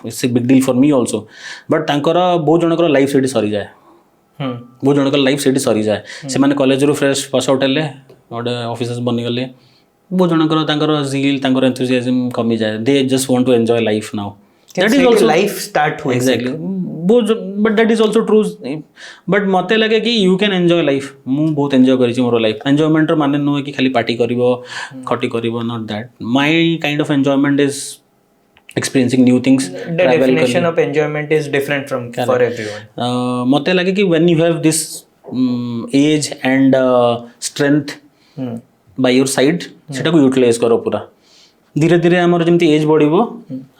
it's a big deal for me also but तांकर बहुत जनकर life सेठी सरी जाए बहुत जनकर लाइफ सेठी सरी जाए से माने कॉलेज रो फ्रेश पास आउट हेले गोटे ऑफिसर्स बनी गले बहुत जनकर तांकर जील तांकर एंथुसियाज्म कमी जाए they just want to enjoy life now that is also life start हुए exactly but that is also true but मत लगे कि यू कैन एंजॉय लाइफ मु बहुत एंजॉय करी मोर लाइफ एंजॉयमेंट माने नुहे कि खाली पार्टी करिवो खटी करिवो not that my kind of enjoyment is experiencing new things the definition of enjoyment is different from for everyone मत लगे कि when you have this age and strength by your side सेटा को यूटिलाइज करो पूरा धीरे धीरे आमर जमती एज बढ़िबो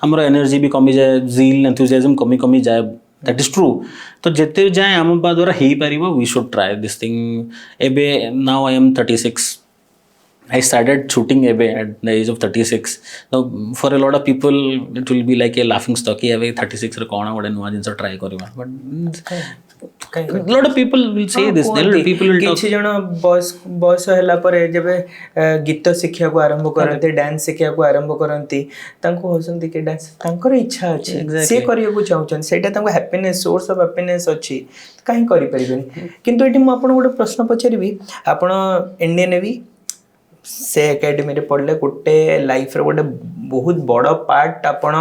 आमर एनर्जी भी कमी जाए जील एंथुसियाज्म कमी कमी जाए दैट इज ट्रू तो जेते जाए आम द्वारा हो पारिबो we should try this thing एबे now I am 36 I started shooting at the age of 36. So for a lot of people, it will be like a laughing stock. कि 36 रे कौन गोटे नुआ जिनस ट्राई करिबा. But a lot of people will say this. A lot of people will talk. किछि जण बयस हैला परे जेबे गीत शिक्षा को आरंभ करते डांस शिक्षा को आरंभ करती तांको होसंती के डांस तांकर इच्छा अछि से करियो को चाहउछन सेटा तांको हैप्पीनेस सोर्स ऑफ हैप्पीनेस अछि काहे करि परिबेनी किंतु एटी म आपन गोटे प्रश्न पचारिबी आपन इंडियन नेवी से एकेडमी रे पढ़ले गोटे लाइफ रे गोटे बहुत बड़ पार्ट आपण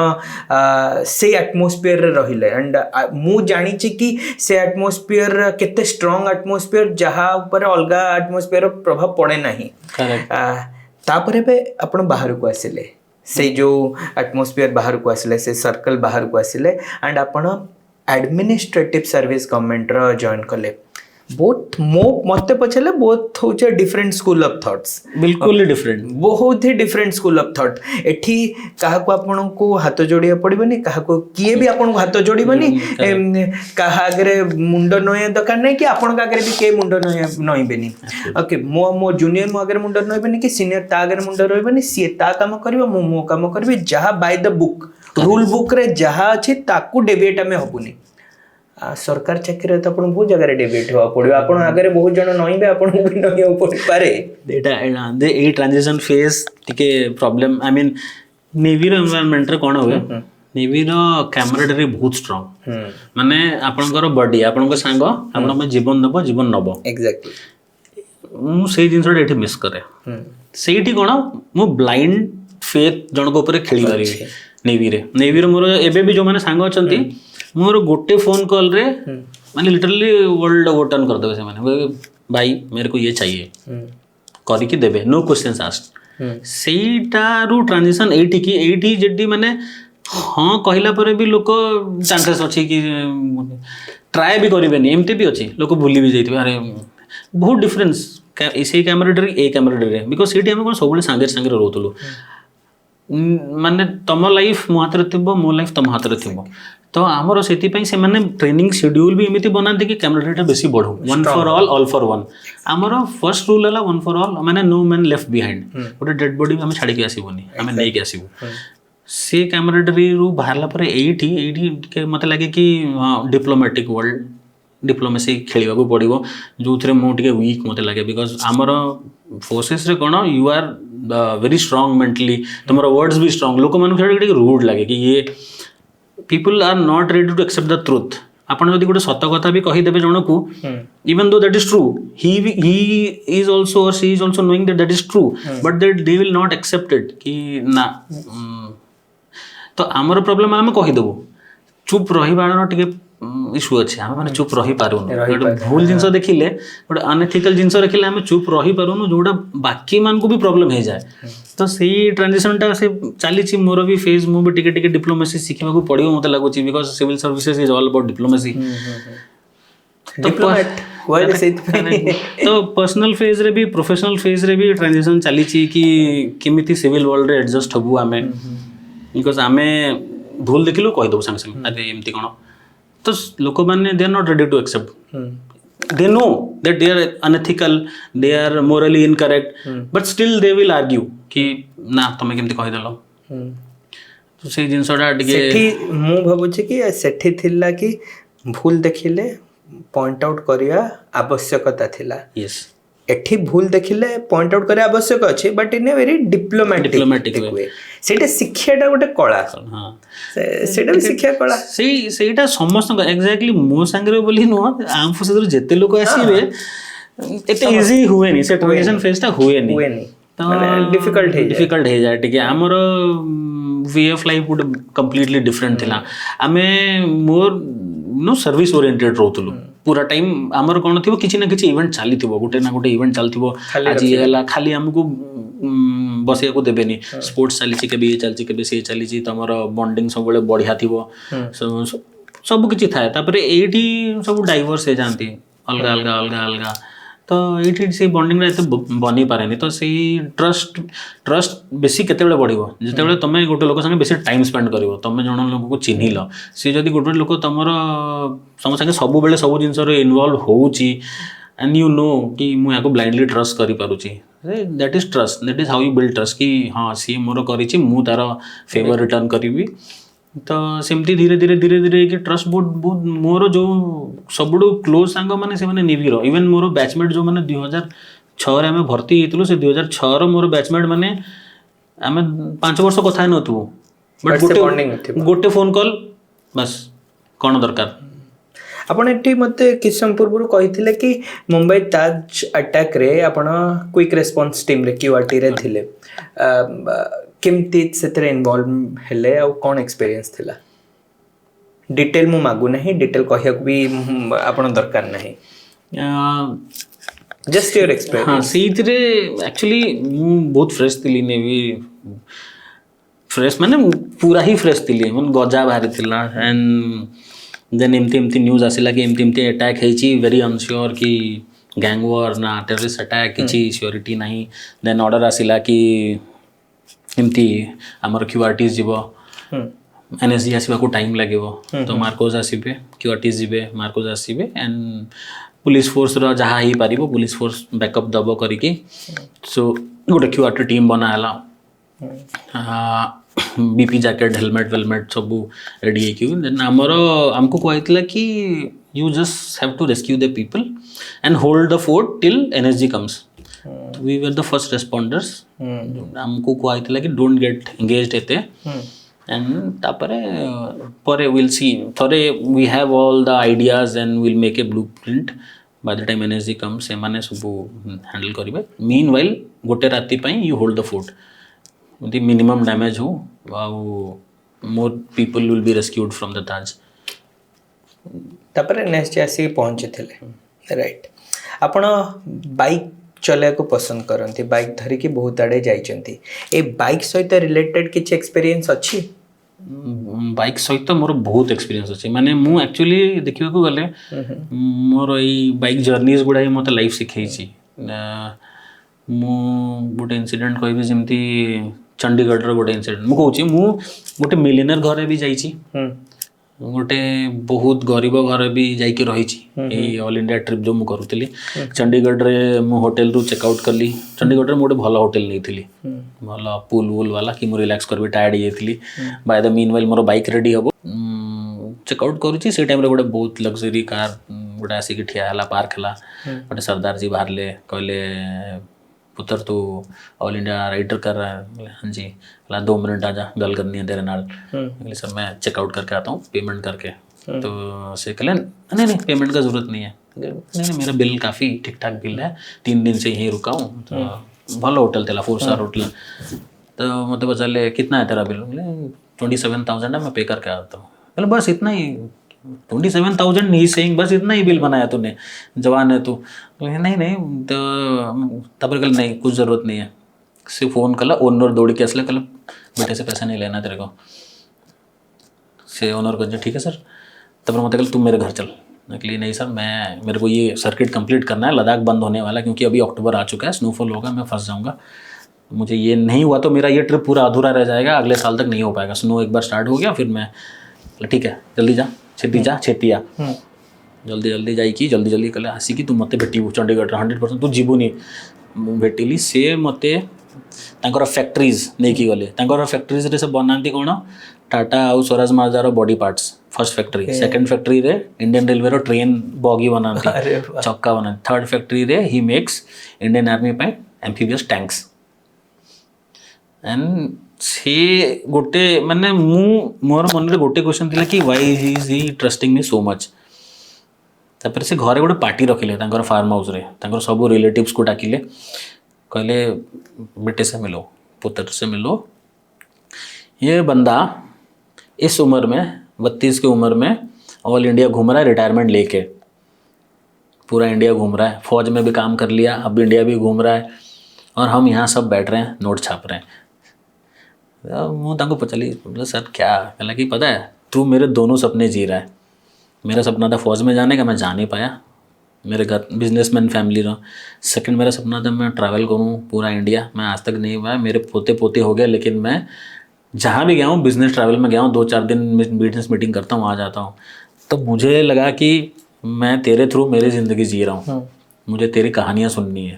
से एटमॉस्फेयर रे रहिले एंड मु जानि छी कि से एटमॉस्फेयर केते स्ट्रांग एटमॉस्फेयर जहा ऊपर अलगा एटमॉस्फेयर प्रभाव पड़े नाही तापरे पे आपण बाहर को आसिले से जो एटमॉस्फेयर बाहर को आसिले से सर्कल बाहर को आसिले एंड आपण एडमिनिस्ट्रेटिव सर्विस गवर्नमेंट रो जॉइन कले बोथ मते पछले बोथ होचे डिफरेंट स्कूल ऑफ थॉट्स बिल्कुल डिफरेंट बहुत ही डिफरेंट स्कूल ऑफ थॉट एठी काहा को आपन को हाथ जोड़िया पड़िबनी काहा को किए भी आपन को हाथ जोड़िबनी काहा आगरे मुंड नय दरकार नै कि आपन का आगरे भी के मुंड नयबेनी ओके मो जूनियर मो आगरे मुंड नयबेनी कि सीनियर ता आगरे मुंड रहबेनी सी ता काम करबो मो काम करबी जहा by the book rule book रे जहा अछि ताकू डेविएट हमें होबुनी सरकार चाकरी तो आपन बहुत जगह डेबिट हो पड़ो आपन आगे बहुत जन नइबे आपन भी नइ हो पड़ पारे एटा दे ए ट्रांजिशन फेज टिके प्रॉब्लम आई मीन नेवी रो एनवायरनमेंट रे कोन होवे नेवी रो कैमराडरी बहुत स्ट्रांग माने आपनकर बॉडी आपनकर सांग आपन में जीवन दबो जीवन नबो एग्जैक्टली मु सेही जिंसटा एठी मिस करे सेठी कोन मु ब्लाइंड फेथ जन को ऊपर खेली पारी नेवी रे मोर एबे भी जो माने सांग अछंती मोर गोटे फोन कॉल रे माने लिटरली वर्ल्ड ओवरटर्न कर देबे से माने भाई मेरे को ये चाहिए करी कि देबे नो क्वेश्चंस आस्क्ड सेटा रु ट्रांजिशन एटी जेडी माने हां कहिला परे भी लोक चांसेस अछि कि ट्राई भी करिबेनी एमती भी अछि लोक भूली भी जाइथिबे अरे बहुत डिफरेंस इसे कैमराडरी ए कैमराडरी बिकॉज़ सेटी हम कोन सबले संगे रहतलु माने तम लाइफ मो हाथ रे थिबो मो लाइफ तम हाथ रे थिबो तो आमर से मैंने ट्रेनिंग शेड्यूल भी एमती बनाते कि कैमराडरी बेसी बढ़ो one for all for one आमर फर्स्ट रूल है वन फॉर ऑल माने नो मैन लेफ्ट बिहाइंड गोटे डेड बॉडी आम छाड़ी के आसबनी आम नहीं आसबू से कैमराडरी रु बाहरला पर एठी मत लगे कि डिप्लोमेटिक वर्ल्ड डिप्लोमेसी खेलवा को पड़ो जो थे मुझे वीक मत लगे बिकॉज आमर फोर्सेस रे कौन you are very strong mentally तुम वर्ड्स भी स्ट्रांग लोक मान रूड लगे कि ये people are not ready to accept the truth आपण जदि गोटे सत कथा भी कहि देबे जण को even though that is true he is also or she is also knowing that is true but that they will not accept it कि ना तो हमर प्रॉब्लम हम कहि देबो चुप रहिबार टिके इशू अच्छे आम मैंने चुप रही पारुन गोटे भूल जिनस देखिले गोटे अनएथिकल जिनस देखिले आम चुप रही पारुन जोटा बाकी मान को भी प्रॉब्लम हो जाए तो सही ट्रांजिशनटा से चली मोर भी फेज मु भी टिके डिप्लोमेसी शिखा पड़ो मत लगुच because civil services is all about diplomacy तो पर्सनल फेज रे भी प्रोफेशनल फेज रे भी ट्रांजिशन चली कि केमिति सिविल वर्ल्ड रे एडजस्ट हबु आमे बिकॉज आमे भूल देखिलु कहि दबु संग संग अरे एमती कोन तो लोक मैंने they are not ready to accept they know that they are unethical they are morally incorrect but still they will argue कि ना तुम केमती कहि देलो तो से जिनसडा टिके सेठी मु भाबुछि कि सेठी थिला कि भूल देखिले पॉइंट आउट करिया आवश्यकता थिला यस एठी भूल देखिले पॉइंट आउट करे आवश्यक अछि but in a very diplomatic way ସେଇଟା ଶିକ୍ଷାଟା ଗୋଟେ କଳା, ହଁ ସେଇଟା ବି ଶିକ୍ଷା କଳା। ସେଇଟା ସମସ୍ତଙ୍କ ଏକ୍ଜାକ୍ଟଲି ମୋ ସାଙ୍ଗରେ ବୋଲି ନୁହଁ, ଆମ ସହିତ ଯେତେ ଲୋକ ଆସିବେ ଏତେ ଇଜି ହୁଏନି, ସେ ଟ୍ରାନଜିସନ ଫେଜଟା ହୁଏନି, ଡିଫିକଲ୍ଟ ହେଇଯାଏ ଟିକେ। ଆମର वे ऑफ लाइफ ଗୋଟେ କମ୍ପ୍ଲିଟଲି ଡିଫରେଣ୍ଟ ଥିଲା। ଆମେ ମୋର ସର୍ଭିସ ଓରିଏଣ୍ଟେଡ୍ ରହୁଥିଲୁ ପୁରା ଟାଇମ୍। ଆମର କ'ଣ ଥିବ, କିଛି ନା କିଛି ଇଭେଣ୍ଟ ଚାଲିଥିବ, ଗୋଟେ ନା ଗୋଟେ ଇଭେଣ୍ଟ ଚାଲିଥିବ। ଆଜି ହେଲା ଖାଲି ଆମକୁ ବସିବାକୁ ଦେବେନି, ସ୍ପୋର୍ଟସ ଚାଲିଛି, କେବେ ଇଏ ଚାଲିଛି, କେବେ ସିଏ ଚାଲିଛି, ତମର ବଣ୍ଡିଙ୍ଗ ସବୁବେଳେ ବଢ଼ିଆ ଥିବ, ସବୁ କିଛି ଥାଏ। ତାପରେ ଏଇଠି ସବୁ ଡାଇଭର୍ସ ହେଇଯାଆନ୍ତି, ଅଲଗା ଅଲଗା ଅଲଗା ଅଲଗା, ତ ଏଇଠି ସେଇ ବଣ୍ଡିଙ୍ଗଟା ଏତେ ବନି ପାରେନି। ତ ସେଇ ଟ୍ରଷ୍ଟ ବେଶୀ କେତେବେଳେ ବଢ଼ିବ, ଯେତେବେଳେ ତମେ ଗୋଟେ ଲୋକ ସାଙ୍ଗେ ବେଶୀ ଟାଇମ୍ ସ୍ପେଣ୍ଡ କରିବ, ତମେ ଜଣ ଲୋକକୁ ଚିହ୍ନିଲ। ସେ ଯଦି ଗୋଟେ ଲୋକ ତମର ତମ ସାଙ୍ଗେ ସବୁବେଳେ ସବୁ ଜିନିଷରେ ଇନଭଲ୍ଭ ହେଉଛି, ଆଣ୍ଡ ୟୁ ନୋ କି ମୁଁ ୟାକୁ ବ୍ଲାଇଣ୍ଡଲି ଟ୍ରଷ୍ଟ କରିପାରୁଛି, that is trust, that is how you build trust, କି ହଁ ସିଏ ମୋର କରିଛି, ମୁଁ ତାର ଫେଭର ରିଟର୍ନ କରିବି। ତ ସେମିତି ଧୀରେ ଧୀରେ ଧୀରେ ଧୀରେ ହେଇକି ଟ୍ରଷ୍ଟ ବହୁତ ମୋର ଯେଉଁ ସବୁଠୁ କ୍ଲୋଜ୍ ସାଙ୍ଗମାନେ ସେମାନେ ନିବିଡ଼। ଇଭେନ୍ ମୋର ବ୍ୟାଚମେଟ୍ ଯେଉଁମାନେ 2006ରେ ଆମେ ଭର୍ତ୍ତି ହେଇଥିଲୁ, ସେ 2006ର ମୋର ବ୍ୟାଚମେଟ୍ ମାନେ ଆମେ 5 ବର୍ଷ କଥା ହେଇନଥିବୁ, ବଟ୍ ଗୋଟେ ଫୋନ୍ କଲ୍ ବାସ୍, କ'ଣ ଦରକାର। ଆପଣ ଏଠି ମୋତେ କିଛି ସମୟ ପୂର୍ବରୁ କହିଥିଲେ କି ମୁମ୍ବାଇ ତାଜ ଆଟାକ୍ରେ ଆପଣ କ୍ୱିକ୍ ରେସ୍ପନ୍ସ ଟିମ୍ରେ QRTରେ ଥିଲେ, କେମିତି ସେଥିରେ ଇନଭଲ୍ଭ ହେଲେ ଆଉ କ'ଣ ଏକ୍ସପିରିଏନ୍ସ ଥିଲା? ଡିଟେଲ୍ ମୁଁ ମାଗୁନାହିଁ, ଡିଟେଲ୍ କହିବାକୁ ବି ଆପଣ ଦରକାର ନାହିଁ, ଜଷ୍ଟ ୟୋର ଏକ୍ସପିରିଏନ୍ସ। ହଁ, ସେଇଥିରେ ଆକ୍ଚୁଆଲି ମୁଁ ବହୁତ ଫ୍ରେଶ୍ ଥିଲି, ନେଭି ଫ୍ରେଶ୍ ମାନେ ପୁରା ହିଁ ଫ୍ରେଶ୍ ଥିଲି, ମାନେ ଗଜା ବାହାରିଥିଲା। ଆଣ୍ଡ ଦେନ୍ ଏମିତି ନ୍ୟୁଜ୍ ଆସିଲା କି ଏମିତି ଆଟାକ୍ ହେଇଛି, ଭେରି ଅନସିଓର କି ଗ୍ୟାଙ୍ଗ ୱାର୍ ନା ଟେରରିଷ୍ଟ ଆଟାକ୍, କିଛି ସିଓରିଟି ନାହିଁ। ଦେନ୍ ଅର୍ଡ଼ର ଆସିଲା କି ଏମିତି ଆମର QRTs ଯିବ, NSG ଆସିବାକୁ ଟାଇମ୍ ଲାଗିବ, ତ ମାର୍କୋଜ ଆସିବେ, QRTs ଯିବେ, ମାର୍କୋଜ ଆସିବେ, ଆଣ୍ଡ ପୁଲିସ ଫୋର୍ସର ଯାହା ହେଇପାରିବ ପୁଲିସ ଫୋର୍ସ ବ୍ୟାକଅପ୍ ଦେବ କରିକି। ସୋ ଗୋଟେ QRT ଟିମ୍ ବନା ହେଲା, BP ଜ୍ୟାକେଟ୍, ହେଲମେଟ୍ ସବୁ ରେଡ଼ି ହେଇକି। ଦେନ୍ ଆମକୁ କୁହାଯାଇଥିଲା କି you just have to rescue the people and hold the fort till NSG comes. We were the first responders. हमको कुहाइଥିଲା कि डोंट गेट एंगेज्ड एते एंड तापरे परे will see there we have all the ideas and will make a blueprint by the time NSG come से माने सब handle करिवे। मीनवाइल गोटे राति पई you hold the fort, the minimum damage हो आउ more people will be rescued from the Taj. तापरे नेक्स्ट आसी पहुंचीथिले, राइट? आपण बाइक चलाइको पसंद करती, बाइक धरिकी बहुत आड़े जाइछंती, ए बाइक सहित रिलेटेड किछि एक्सपीरियंस अछि? बाइक सहित मोर बहुत एक्सपीरियंस अच्छे, माने मु एक्चुअली देखिबा को गले मोर ई बाइक जर्नीज गुडा मते लाइफ सिखाई। मु गोटे इनसीडेंट कहबी, जेमती चंडीगढ़ रो गोटे इनसीडेंट मु कहूची। मु गोटे मिलियनर घरे भी जाइछि, गोटे बहुत गरीब घर भी जाइके रही ऑल इंडिया ट्रिप जो मुझे करूली। चंडीगढ़ रे मु होटेल रु चेकआउट कली। चंडीगढ़ रे गोटे भल होटेल नहीं थी, भल पुल वुल वाला कि मुझे रिलैक्स करबी, टायर्ड हो जाइली। बाय द मीन वाइल मोर बाइक रेडी हम, चेकआउट करुँची। से टाइम गोटे बहुत लग्जरी कार गोटे आसिक ठिया है, पार्क है। गोटे सरदार जी बाहर कहले पुत्र तू ऑल इंडिया राइडर कर रहा है? हाँ जी। 2 मिनट आजा, गल करनी है तेरे नाल। सर मैं चेकआउट करके आता हूँ, पेमेंट करके। तो से कहले नहीं नहीं पेमेंट का ज़रूरत नहीं है। नहीं मेरा बिल काफ़ी ठीक ठाक बिल है, 3 दिन से यहीं रुका हूँ। तो भल होटल था, 4 स्टार होटल। तो मतलब पचारे कितना है तेरा बिल? 27,000 है, मैं पे करके आता हूँ। बोले बस इतना ही? 27,000 नहीं सेइंग, बस इतना ही बिल बनाया तूने, जवान है तू? नहीं नहीं। तो तब कहले नहीं कुछ ज़रूरत नहीं है। से फ़ोन कला, ओनर दौड़ के असले, कहले बेटे से पैसा नहीं लेना तेरे को। से ओनर को ठीक है सर। तब मतलब कहले तू मेरे घर चल। निकली नहीं सर, मेरे को ये सर्किट कंप्लीट करना है, लद्दाख बंद होने वाला है क्योंकि अभी अक्टूबर आ चुका है, स्नोफॉल होगा, मैं फंस जाऊँगा। मुझे ये नहीं हुआ तो मेरा ये ट्रिप पूरा अधूरा रह जाएगा, अगले साल तक नहीं हो पाएगा। स्नो एक बार स्टार्ट हो गया फिर मैं ठीक है जल्दी जा, छेती आ। जल्दी जल्दी जाइकी जल्दी जल्दी कहले आसिकी तू मते भेटिबू चंडीगढ़ 100% तू जीवुनी। भेटिली से मते तांकर फैक्ट्रीज नहीं की गले। तांकर फैक्ट्रीज रे से बनाती कौन? टाटा आउ Swaraj Mazda body parts first factory. Second factory रे इंडियन रेलवे रो ट्रेन बॉगी बनाती, चक्का बनाती। थर्ड फैक्ट्री रे ही मेक्स इंडियन आर्मी पे एम्फीबियस टैंक्स। एंड ସେ ଗୋଟେ ମାନେ ମୋର ମନରେ ଗୋଟେ କ୍ୱେଶ୍ଚନ୍ ଥିଲା କି ୱାଇ ଇଜ୍ ହି ଟ୍ରଷ୍ଟିଂ ମି ସୋ ମଚ୍। ତାପରେ ସେ ଘରେ ଗୋଟେ ପାର୍ଟି ରଖିଲେ ତାଙ୍କର ଫାର୍ମ ହାଉସ୍ରେ, ତାଙ୍କର ସବୁ रिलेटिव्सକୁ ଡାକିଲେ, कहले बेटे से मिलो, पुत्र से मिलो, ये बंदा इस उम्र में 32 की उम्र में ऑल इंडिया घूम रहा है रिटायरमेंट लेके, पूरा इंडिया घूम रहा है, फौज में भी काम कर लिया, अब इंडिया भी घूम रहा है, और हम यहाँ सब बैठ रहे हैं नोट छाप रहे हैं। मुँह तक पचली सर क्या, कहला कि पता है तू मेरे दोनों सपने जी रहा है। मेरा सपना था फौज में जाने का, मैं जा नहीं पाया, मेरे घर बिजनेसमैन फैमिली रहा। सेकंड मेरा सपना था मैं ट्रैवल करूँ पूरा इंडिया, मैं आज तक नहीं हुआ, मेरे पोते पोते हो गए, लेकिन मैं जहाँ भी गया हूँ बिजनेस ट्रैवल में गया हूँ, 2-4 दिन बिजनेस मीटिंग करता हूँ, आ जाता हूँ। तो मुझे लगा कि मैं तेरे थ्रू मेरी ज़िंदगी जी रहा हूँ, मुझे तेरी कहानियाँ सुननी है।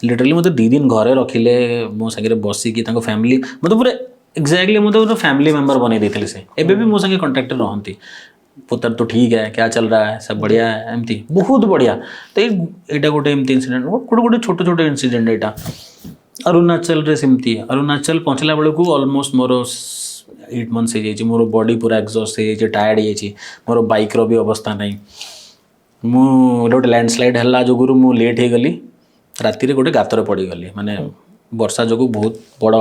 लिटरली मतलब 2 दिन घरे रखिले, मो सागे बसिकी फैमिली मतलब पूरा एक्जाक्टली मतलब फैमिली मेम्बर बन देते से। एबे भी मो संगे कॉन्टैक्ट रहती, पुत्र तो ठीक है, क्या चल रहा है, सब बढ़िया है, एमती बहुत बढ़िया। तो यहाँ गोटे एमती इनसीडेंट, गोटे गोटे छोट छोट इनसीडेंट यहाँ। अरुणाचल रे सेमती, अरुणाचल पहुँचला बेलू ऑलमोस्ट मोर 8 months हो जाइए, मोर बॉडी पूरा एग्जॉस्ट हो जाइए, टायर्ड हो जाइए, मोर बाइक रो भी अवस्था नहीं। मु गोटे लैंडस्लाइड है जो मु लेट हो गली, राति गोटे गातर पड़गली, माने वर्षा जो बहुत बड़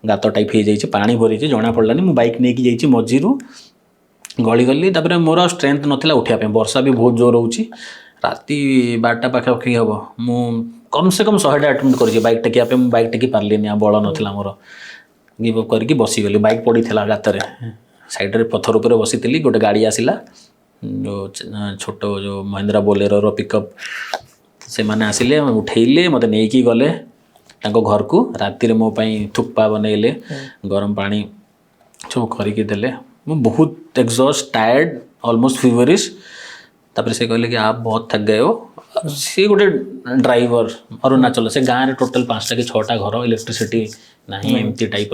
गात टाइप हो जाइए, पानी भरी जना पड़लानी, मु बाइक नहीं जाइए मझीरू गली गली। तापर मोर स्ट्रेंथ नाला उठापी, वर्षा भी बहुत जोर हो, राति 12टा पाखापाखि हम, मु कम से कम 100टा अटेम्प्ट कर बाइक टेकिया, बाइक टेकी पार्ली, बल नाला मोर, गिव अप करके बसीगली। बाइक पड़ी गातर साइड्रे पथर उपर बसी, गोटे गाड़ी आसला जो छोट जो महिंद्रा बोलेरो पिकअप, से मैंने आसिले उठेले मत नहीं गले घर को, राति मो थुप्पा बनइले, गरम पानी सब करके देले। मैं बहुत एग्जॉस्ट, टायर्ड, ऑलमोस्ट फीवरिश। तापर से कहले कि आप बहुत थक गए हो। सी गोटे ड्राइवर अरुणाचल, से गाँव में टोटल 5टा कि 6टा घर, इलेक्ट्रिसिटी नहीं, एमती टाइप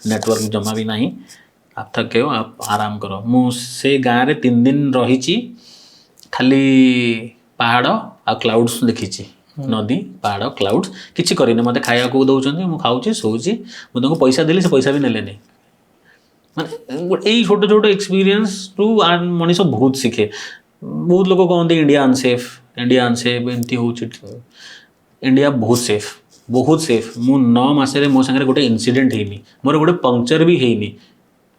नेटवर्क जमा भी नहीं, आप थक गए हो, आप आराम करो। मुझे गाँव में 3 दिन रही, खाली पहाड़ आ क्लाउड्स देखी, नदी पहाड़ क्लाउड्स, किसी करनी मत खाया को दौरान मुझे खाऊँ शोची, मुझे पैसा देली, से पैसा भी नेलेनी। माने यही छोट छोट एक्सपीरियंस टू मनीष बहुत शिखे। बहुत लोग कहते इंडिया अनसेफ, इंडिया अनसेफ एमती हो, इंडिया बहुत सेफ, बहुत सेफ। मु 9 मासरे मो संगे गोटे इनसीडेंट होनी, मोर गोटे पंक्चर भी होनी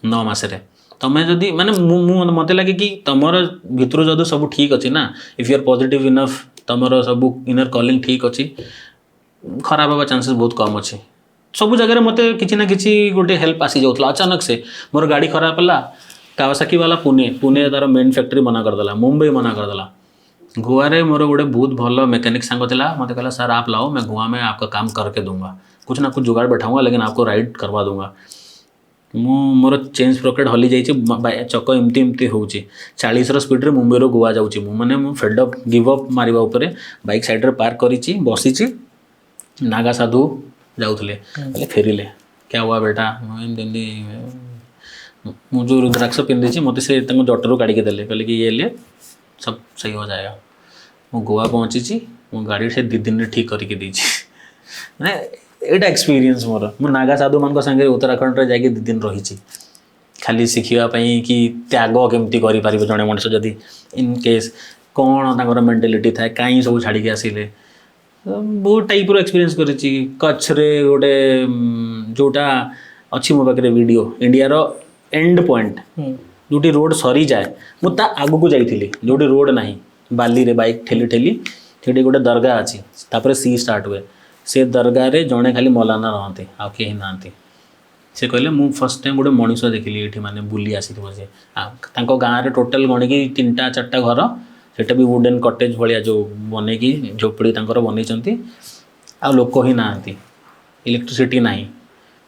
9 मासरे। तमें जदि माने मत लगे कि तुमर भितर जदि सब ठीक अच्छी ना, if you are positive enough, तुमर सब इनर कॉलिंग ठीक अच्छी, खराब हवा चांसेस बहुत कम अच्छे। सब जगह मत किसी ना किसी गोटे हेल्प आसी जाऊला। अचानक से मोर गाड़ी खराब है, कावासाकी वाला पुणे तार मेन फैक्ट्री मना करदेला, मुंबई मना करदेला। गोवा रे मोर गोटे बहुत भल मैकेनिक सांग था, मत कहला सर आप लाओ, मैं गोवा में आपका काम करके दूंगा, कुछ ना कुछ जुगाड़ बैठाऊंगा, लेकिन आपको राइड करवा दूंगा। मोर चेंज प्रॉकेट हली जाइए, चक एमती एमती हो 40 स्पीड रे मुंबई रो गोवा जाऊँगी। मैंने फेडअप गिव अप मारिबा उपरे बाइक साइड रे पार्क करी बसी, नागा साधु जाऊले, फेरिले, क्या हुआ बेटा, मु जो रुद्राक्ष पिंधि मत से जटरू काढ़ के देले, कहले कि ये ले सब सही हो जाएगा। मु गोवा पहुँची, मो गाड़ी से 2 दिन ठीक करके दीची। मैंने एटा एक्सपीरियंस मोर, मु नागा साधु मान संगे उत्तराखंड रे जाके 2 दिन रही, खाली शिखापी कि त्याग केमती करें जड़े मनीष जदि इन केस कौन तांकर मेंटालिटी थाए, कहीं सब छाड़ी आसिले। बहुत टाइप एक्सपीरियंस करी। कच्छ रे गोटे जोटा अच्छी मो पाखे वीडियो, इंडिया रो एंड पॉइंट जोटी रोड सरी जाए, मुझे आग को जाइली जोटी रोड ना, बाली रे बाइक ठेली ठेली, से गोटे दरगाह अच्छी, तापर सी स्टार्ट हुए, से दरगाह रे जड़े खाली मौलाना रहते, आ कहीं ना। से कहले मु फर्स्ट टाइम गोटे मनीष देखिली ये माने बुली आसी से गाँव में टोटाल गणिकी 3-4टा घर, सेटा भी वुडन कटेज भाया जो बनईकी झोपड़ी बनई, आ लोक ही ना, इलेक्ट्रिसिटी ना,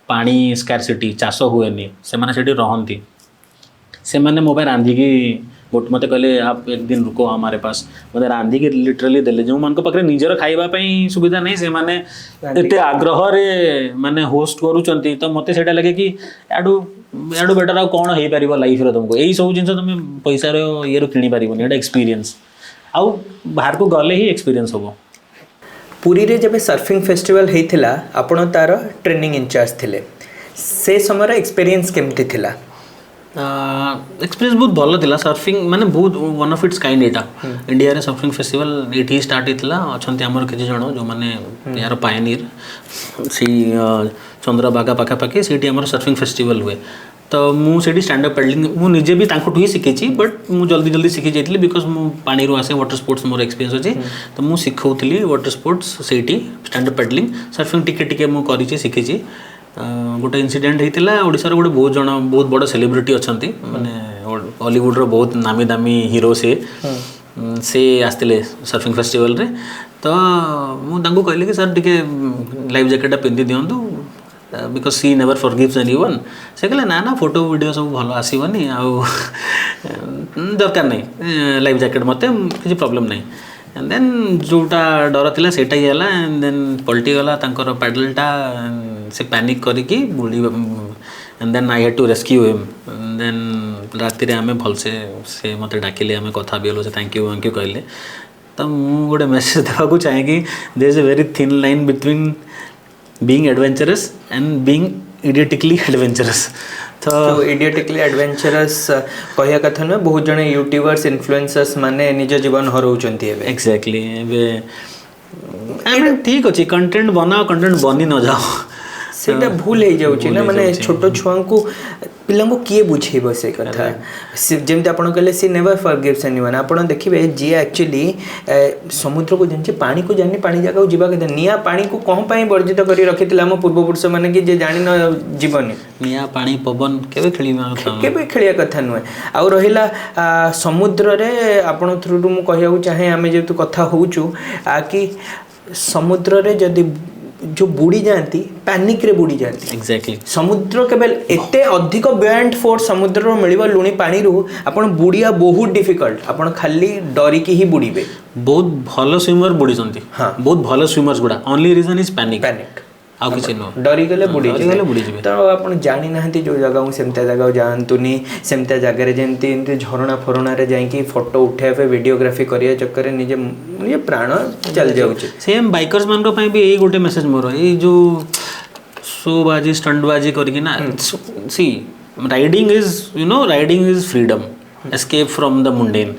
पानी स्कार्सिटी, चाष हुए, से रहती, से मैंने मो रांधिकी गोटे मत कहले आप एक दिन रुको हमारे पास, मत रांधिकी लिटरली देले। जो मान पाखे निजर खाइबापी सुविधा नहीं, से माने एते आग्रह रे माने होस्ट करूचंती, तो मते सेटा लगे कि याडू बेटर आ कौन हो पार लाइफ रे, तुमको यही सब जिन तुम पैसा ये किणी पार, एटा एक्सपीरियंस आउ बाहर को गले ही एक्सपीरियंस हम। पुरी रे जब सर्फिंग फेस्टिवल होता आपण तार ट्रेनिंग इंचार्ज थिले, से समय एक्सपीरियंस केमती थिला एक्सपीरियंस बहुत भल थिला सर्फिंग माने बहुत one of its kind Etah India रे सर्फिंग फेस्टिवल एठी स्टार्ट हेतला अछंती हमर किछि जण जो माने यार पायनियर सी चंद्रभागा पाखा पाखी सेठी हमर सर्फिंग फेस्टिवल हुए तो मु सेठी स्टैंड अप पैडलिंग मु निजे भी तांको ठुई शिखिछि बट मु जल्दी जल्दी शिखि जाइतली बिकॉज मु पानी रो आसे वाटर स्पोर्ट्स मोर एक्सपीरियंस अछि तो मु सिखौतली वाटर स्पोर्ट्स सेठी स्टैंड अप पैडलिंग सर्फिंग टिके टिके मु करिछि शिखिछि गोटे इनसीडेंट होता ओडिशार गोटे बहुत जन बहुत बड़ सेलिब्रिटी अच्छा माने हॉलीवुड रो बहुत नामी दामी हीरो से आसते सर्फिंग फेस्टिवल रे तो मुझे कहली कि सर टिके लाइफ जैकेट पिंधि दिंतु because sea never forgives anyone से कहले ना फोटो वीडियो सब भल आसबनी दरकार नहीं लाइफ जैकेट मत किसी प्रॉब्लम नहीं एंड देन जोटा डर थिला सेटा ही हला एंड देन पलटी गला तांकर पैडलटा से पैनिक करिकी बुली and then I had to rescue him then राति रे हमें भल से मते डाकिले हमें कथा बिलो से थैंक यू कहले तो मु गोटे मेसेज देवा को चाहे कि there is a very thin line between being adventurous and being idiotically adventurous तो इडियोटिकली एडवेंचरस कहया कथा न बहुत जने यूट्यूबर्स इन्फ्लुएंसर्स माने निज जीवन हरौचंती एबे एक्जेक्टली एबे आई मीन ठीक अछि कंटेंट बनाओ कंटेंट बनी न जाओ सेटा भूल हो जाउची ना माने छोटो छुआ को पिला को किए बुझेबो से कथा जेमते आपण कहले सी नेवर फॉरगिव्स एनीवन आपण देखिबे जी एक्चुअली समुद्र को जानि पानी को जानि पानी जगह जीवा के निया पानी को कहां पई वर्जित करी रखितिला हम पूर्व पुरुष माने कि जे जानि न जीवन निया पानी पवन केबे खेलिया कथा नुए आ रहिला समुद्र रे आपण थ्रू मु कहिया चाहे आमे जेतु कथा होउचु आ कि समुद्र रे जदी जो बुड़ी जाती पैनिक रे बुड़ी जाती एग्जैक्टली समुद्र केवल एते अधिक ब्यूएंट फोर्स समुद्र रो मिलिबा लुणी पानी रू आपण बुड़िया बहुत डिफिकल्ट आपण खाली डरी की ही बुड़ीबे बहुत भलो स्विमर बुड़ी जंती हां बहुत भलो स्विमर्स गुडा ओनली रीजन इज पैनिक आउ किछि नो डरी गले बुड़ी जिबे तो आपण जानि नाहंती जो जगह हूं सेमता जगह जानतुनी सेमता जगह रे जेंती एंती झरणा फरणा रे जाई की फोटो उठाबे वीडियोग्राफी करिया चक्कर रे निजे प्राण चल जाउची सेम बाइकर्स मान रो पई भी एई गोटे मेसेज मोर ए जो शोबाजी स्टंटबाजी करके ना see riding is freedom escape from the mundane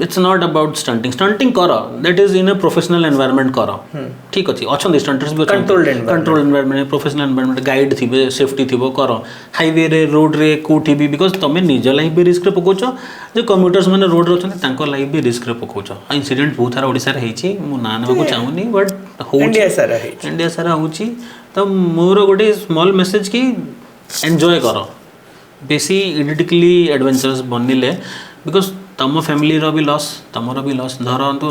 it's not about stunting करो that is in a professional environment करो ठीक अछि अछन स्टंटर्स भी controlled environment professional environment guide थिबे सेफ्टी थिबो करो हाईवे रे रोड रे कोठी भी बिकॉज तमे निज लाइफ भी रिस्क रे पकोचो जे कम्यूटर्स माने रोड रे छन तांको लाइफ भी रिस्क रे पकोचो इंसिडेंट बहुत सारा ओडिसा रे हेची मु ना नबा को चाहुनी बट हो इंडिया सारा होची तो मोर गोटे स्मॉल मेसेज की एंजॉय करो बेसी इडिटिकली एडवेंचरस बनिले बिकॉज तम फैमिली रो भी लॉस तमरो भी लॉस धरंतु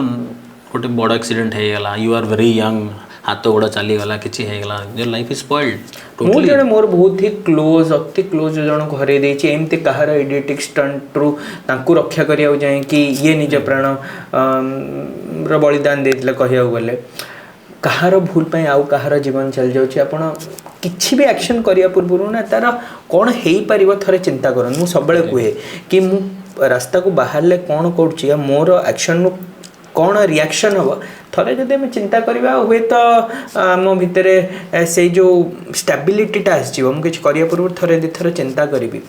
गोटे बड़ एक्सीडेंट हे गला यू आर वेरी यंग हाथ गोड़ा चली गला किछि हे गला योर लाइफ इज स्पॉइल्ड मो जने मोर बहुत ही क्लोज अति क्लोज जण घरे देछि एमते कहार इडिटिक स्टंट रू तांकु रक्षा करिया जाय कि ये निज प्राण रो बलिदान देतले कहिया गले कहार भूल पे आउ कहार जीवन चल जाउछि आपण किछि भी एक्शन करिया पूर्व ना तार कोन हेई परिबो थरे चिंता करन मु सबले कुहे कि मु रास्ता को बाहर कौन कर मोर एक्शन कौन रिएक्शन हम थरे जदि आम चिंता करवा हुए तो मो भितर से जो स्टेबिलिटीटा आसो करिया पूर्व थरे दी थर चिंता करी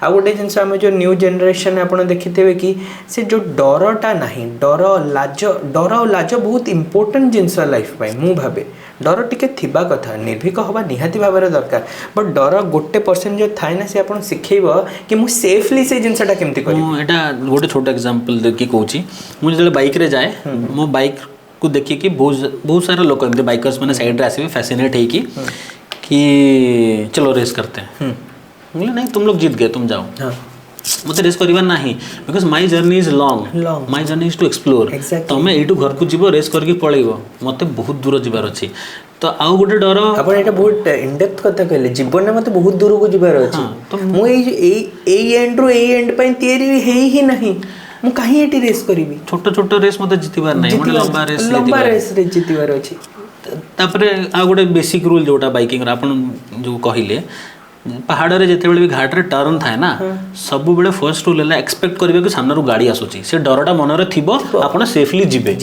आ गोटे जिनस आम जो न्यू जनरेशन आपड़ देखिथे कि से जो डरटा नहीं डर लाज बहुत इंपोर्टेंट जिनस लाइफ पाई मु भावे डर टिके थिबा कथा निर्भीक हवा निहाती भाव दरकार बट डर गोटे परसेंट जो थाए ना से आपन सिखेब कि मु सेफली से जिनसटा केमती करी एटा गोटे छोटा एग्जांपल देखि कहूची मु जले बाइक रे जाए मो बाइक को देखि कि बहुत सारा लोग एमते बाइकर्स माने साइड रे आसीबे फैसिनेट है कि चलो रेस करते हैं बोले नहीं तुम लोग जीत गए तुम जाओ हां मते रेस करबा नाही because my journey is long my journey is to explore तमे एटू घर को जीवो रेस करके पळेइबो मते बहुत दूर जीवार अछि तो आउ गोटे डर अपन एटा बहुत इन डेप्थ कथा कहले जीवन में मते बहुत दूर को जीवार अछि तो मु A and row A and पई तयारी हेई ही नहीं मु काहे एटी रेस करबी छोट छोट रेस मते जितिबार नाही मते लंबा रेस रे जितिबार अछि तापरे आ गोटे बेसिक रूल जोटा बाइकिंग अपन जो कहिले पहाड़ रे जेते बेले भी घाट रे टर्न थाए ना सब बेले फर्स्ट रूल है एक्सपेक्ट करबे कि सामने रो गाड़ी आसुची से डरटा मन रे थिबो आपण सेफली जिबे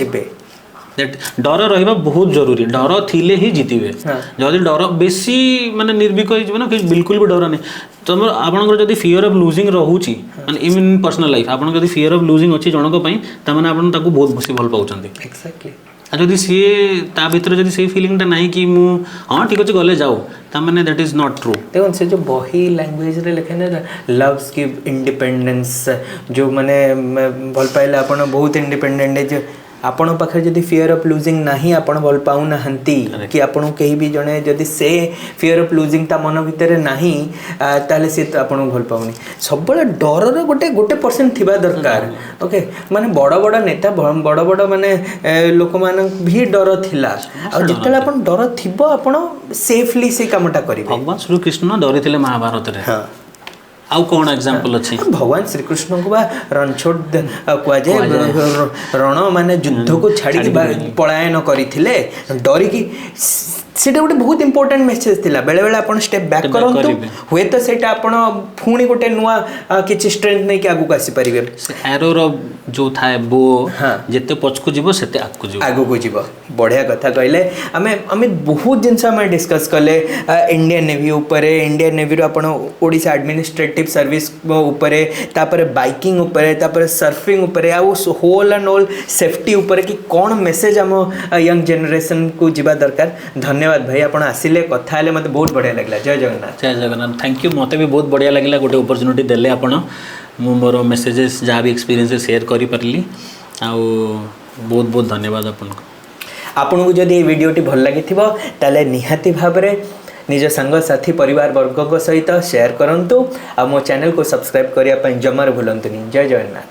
दैट डर रहिबा बहुत जरूरी डर थिले ही जीतिबे जदि डर बेसी माने निर्भीक हो जिवना कि बिल्कुल भी डर नहीं तुम आपनकर जदि फियर ऑफ लूजिंग रहूची माने इन पर्सनल लाइफ आपन जदि फियर ऑफ लूजिंग अछि जनक पई त माने आपन ताकू बहुत खुशी भल पाउचंदी एक्जेक्टली आ जदि सी ता भीतर जदि से फीलिंग टा नहीं कि मु हां ठीक अछि गले जाओ ता माने दैट इज नॉट ट्रू देखो से जो बही लैंग्वेज रे लिखे ना लव्स गिव इंडिपेंडेंस जो माने भल पाइले आपण बहुत इंडिपेंडेंट है आपण पाखे जदि फियर ऑफ लूजिंग नहीं आपण भल पाउ नाहंती कि आपण कहीं भी जने जदि से फियर ऑफ लूजिंग ता मन भीतर नहीं ताले से आपण भल पाउनी सब डर रो गोटे परसेंट थिबा दरकार ओके माने बड़ बड़ नेता बड़ बड़ माने लोक मान भी डर थिला आ जतले आपण डर थिबो आपण सेफली से कामटा करिवे भगवान श्री कृष्ण डरिथिले महाभारत रे हां आउ कौन एग्जांपल अछि भगवान श्री कृष्ण को बा रणछोड़ कुआ जाए रण माने युद्ध को छाड़ी की पलायन करथिले डरी की सेटा गोटे बहुत इंपोर्टेंट मेसेज थिला बेले बेले आपण स्टेप बैक करंतु हुए तो सेटा आपण फुणी गोटे नुआ किछि स्ट्रेंथ नै कि आगु आसी परिबे से एरो रो जो थाए बो जते पछकु जीवो सेते आगु को जीवो बढ़िया कथा कहले हमें बहुत जिंस हमें डिस्कस कले इंडियन नेवी ऊपरे इंडियन नेवी रो आपण ओडिसा एडमिनिस्ट्रेटिव सर्विस ऊपरे तापर बाइकिंग ऊपरे तापर सर्फिंग ऊपरे आ होल एंड ऑल सेफ्टी ऊपरे कि कोन मेसेज हम यंग जनरेशन को जीवा दरकार धन्यवाद भाई आपण आसिले कथा हेले मते बहुत बढ़िया लागला जय जगन्नाथ थैंक यू मते भी बहुत बढ़िया लागला गोटे अपॉर्चुनिटी देले आपण मु मोर मेसेजेस जहाँ भी एक्सपीरियंस शेयर करि परली आ बहुत बहुत धन्यवाद आपन को जदि वीडियोटी भल लगी ताले निहाती भाबरे निज संग साथी परिवार वर्ग सहित शेयर करंतु आ मो चैनल को सब्सक्राइब करिया पई जमार भूलंतुनी जय जगन्नाथ।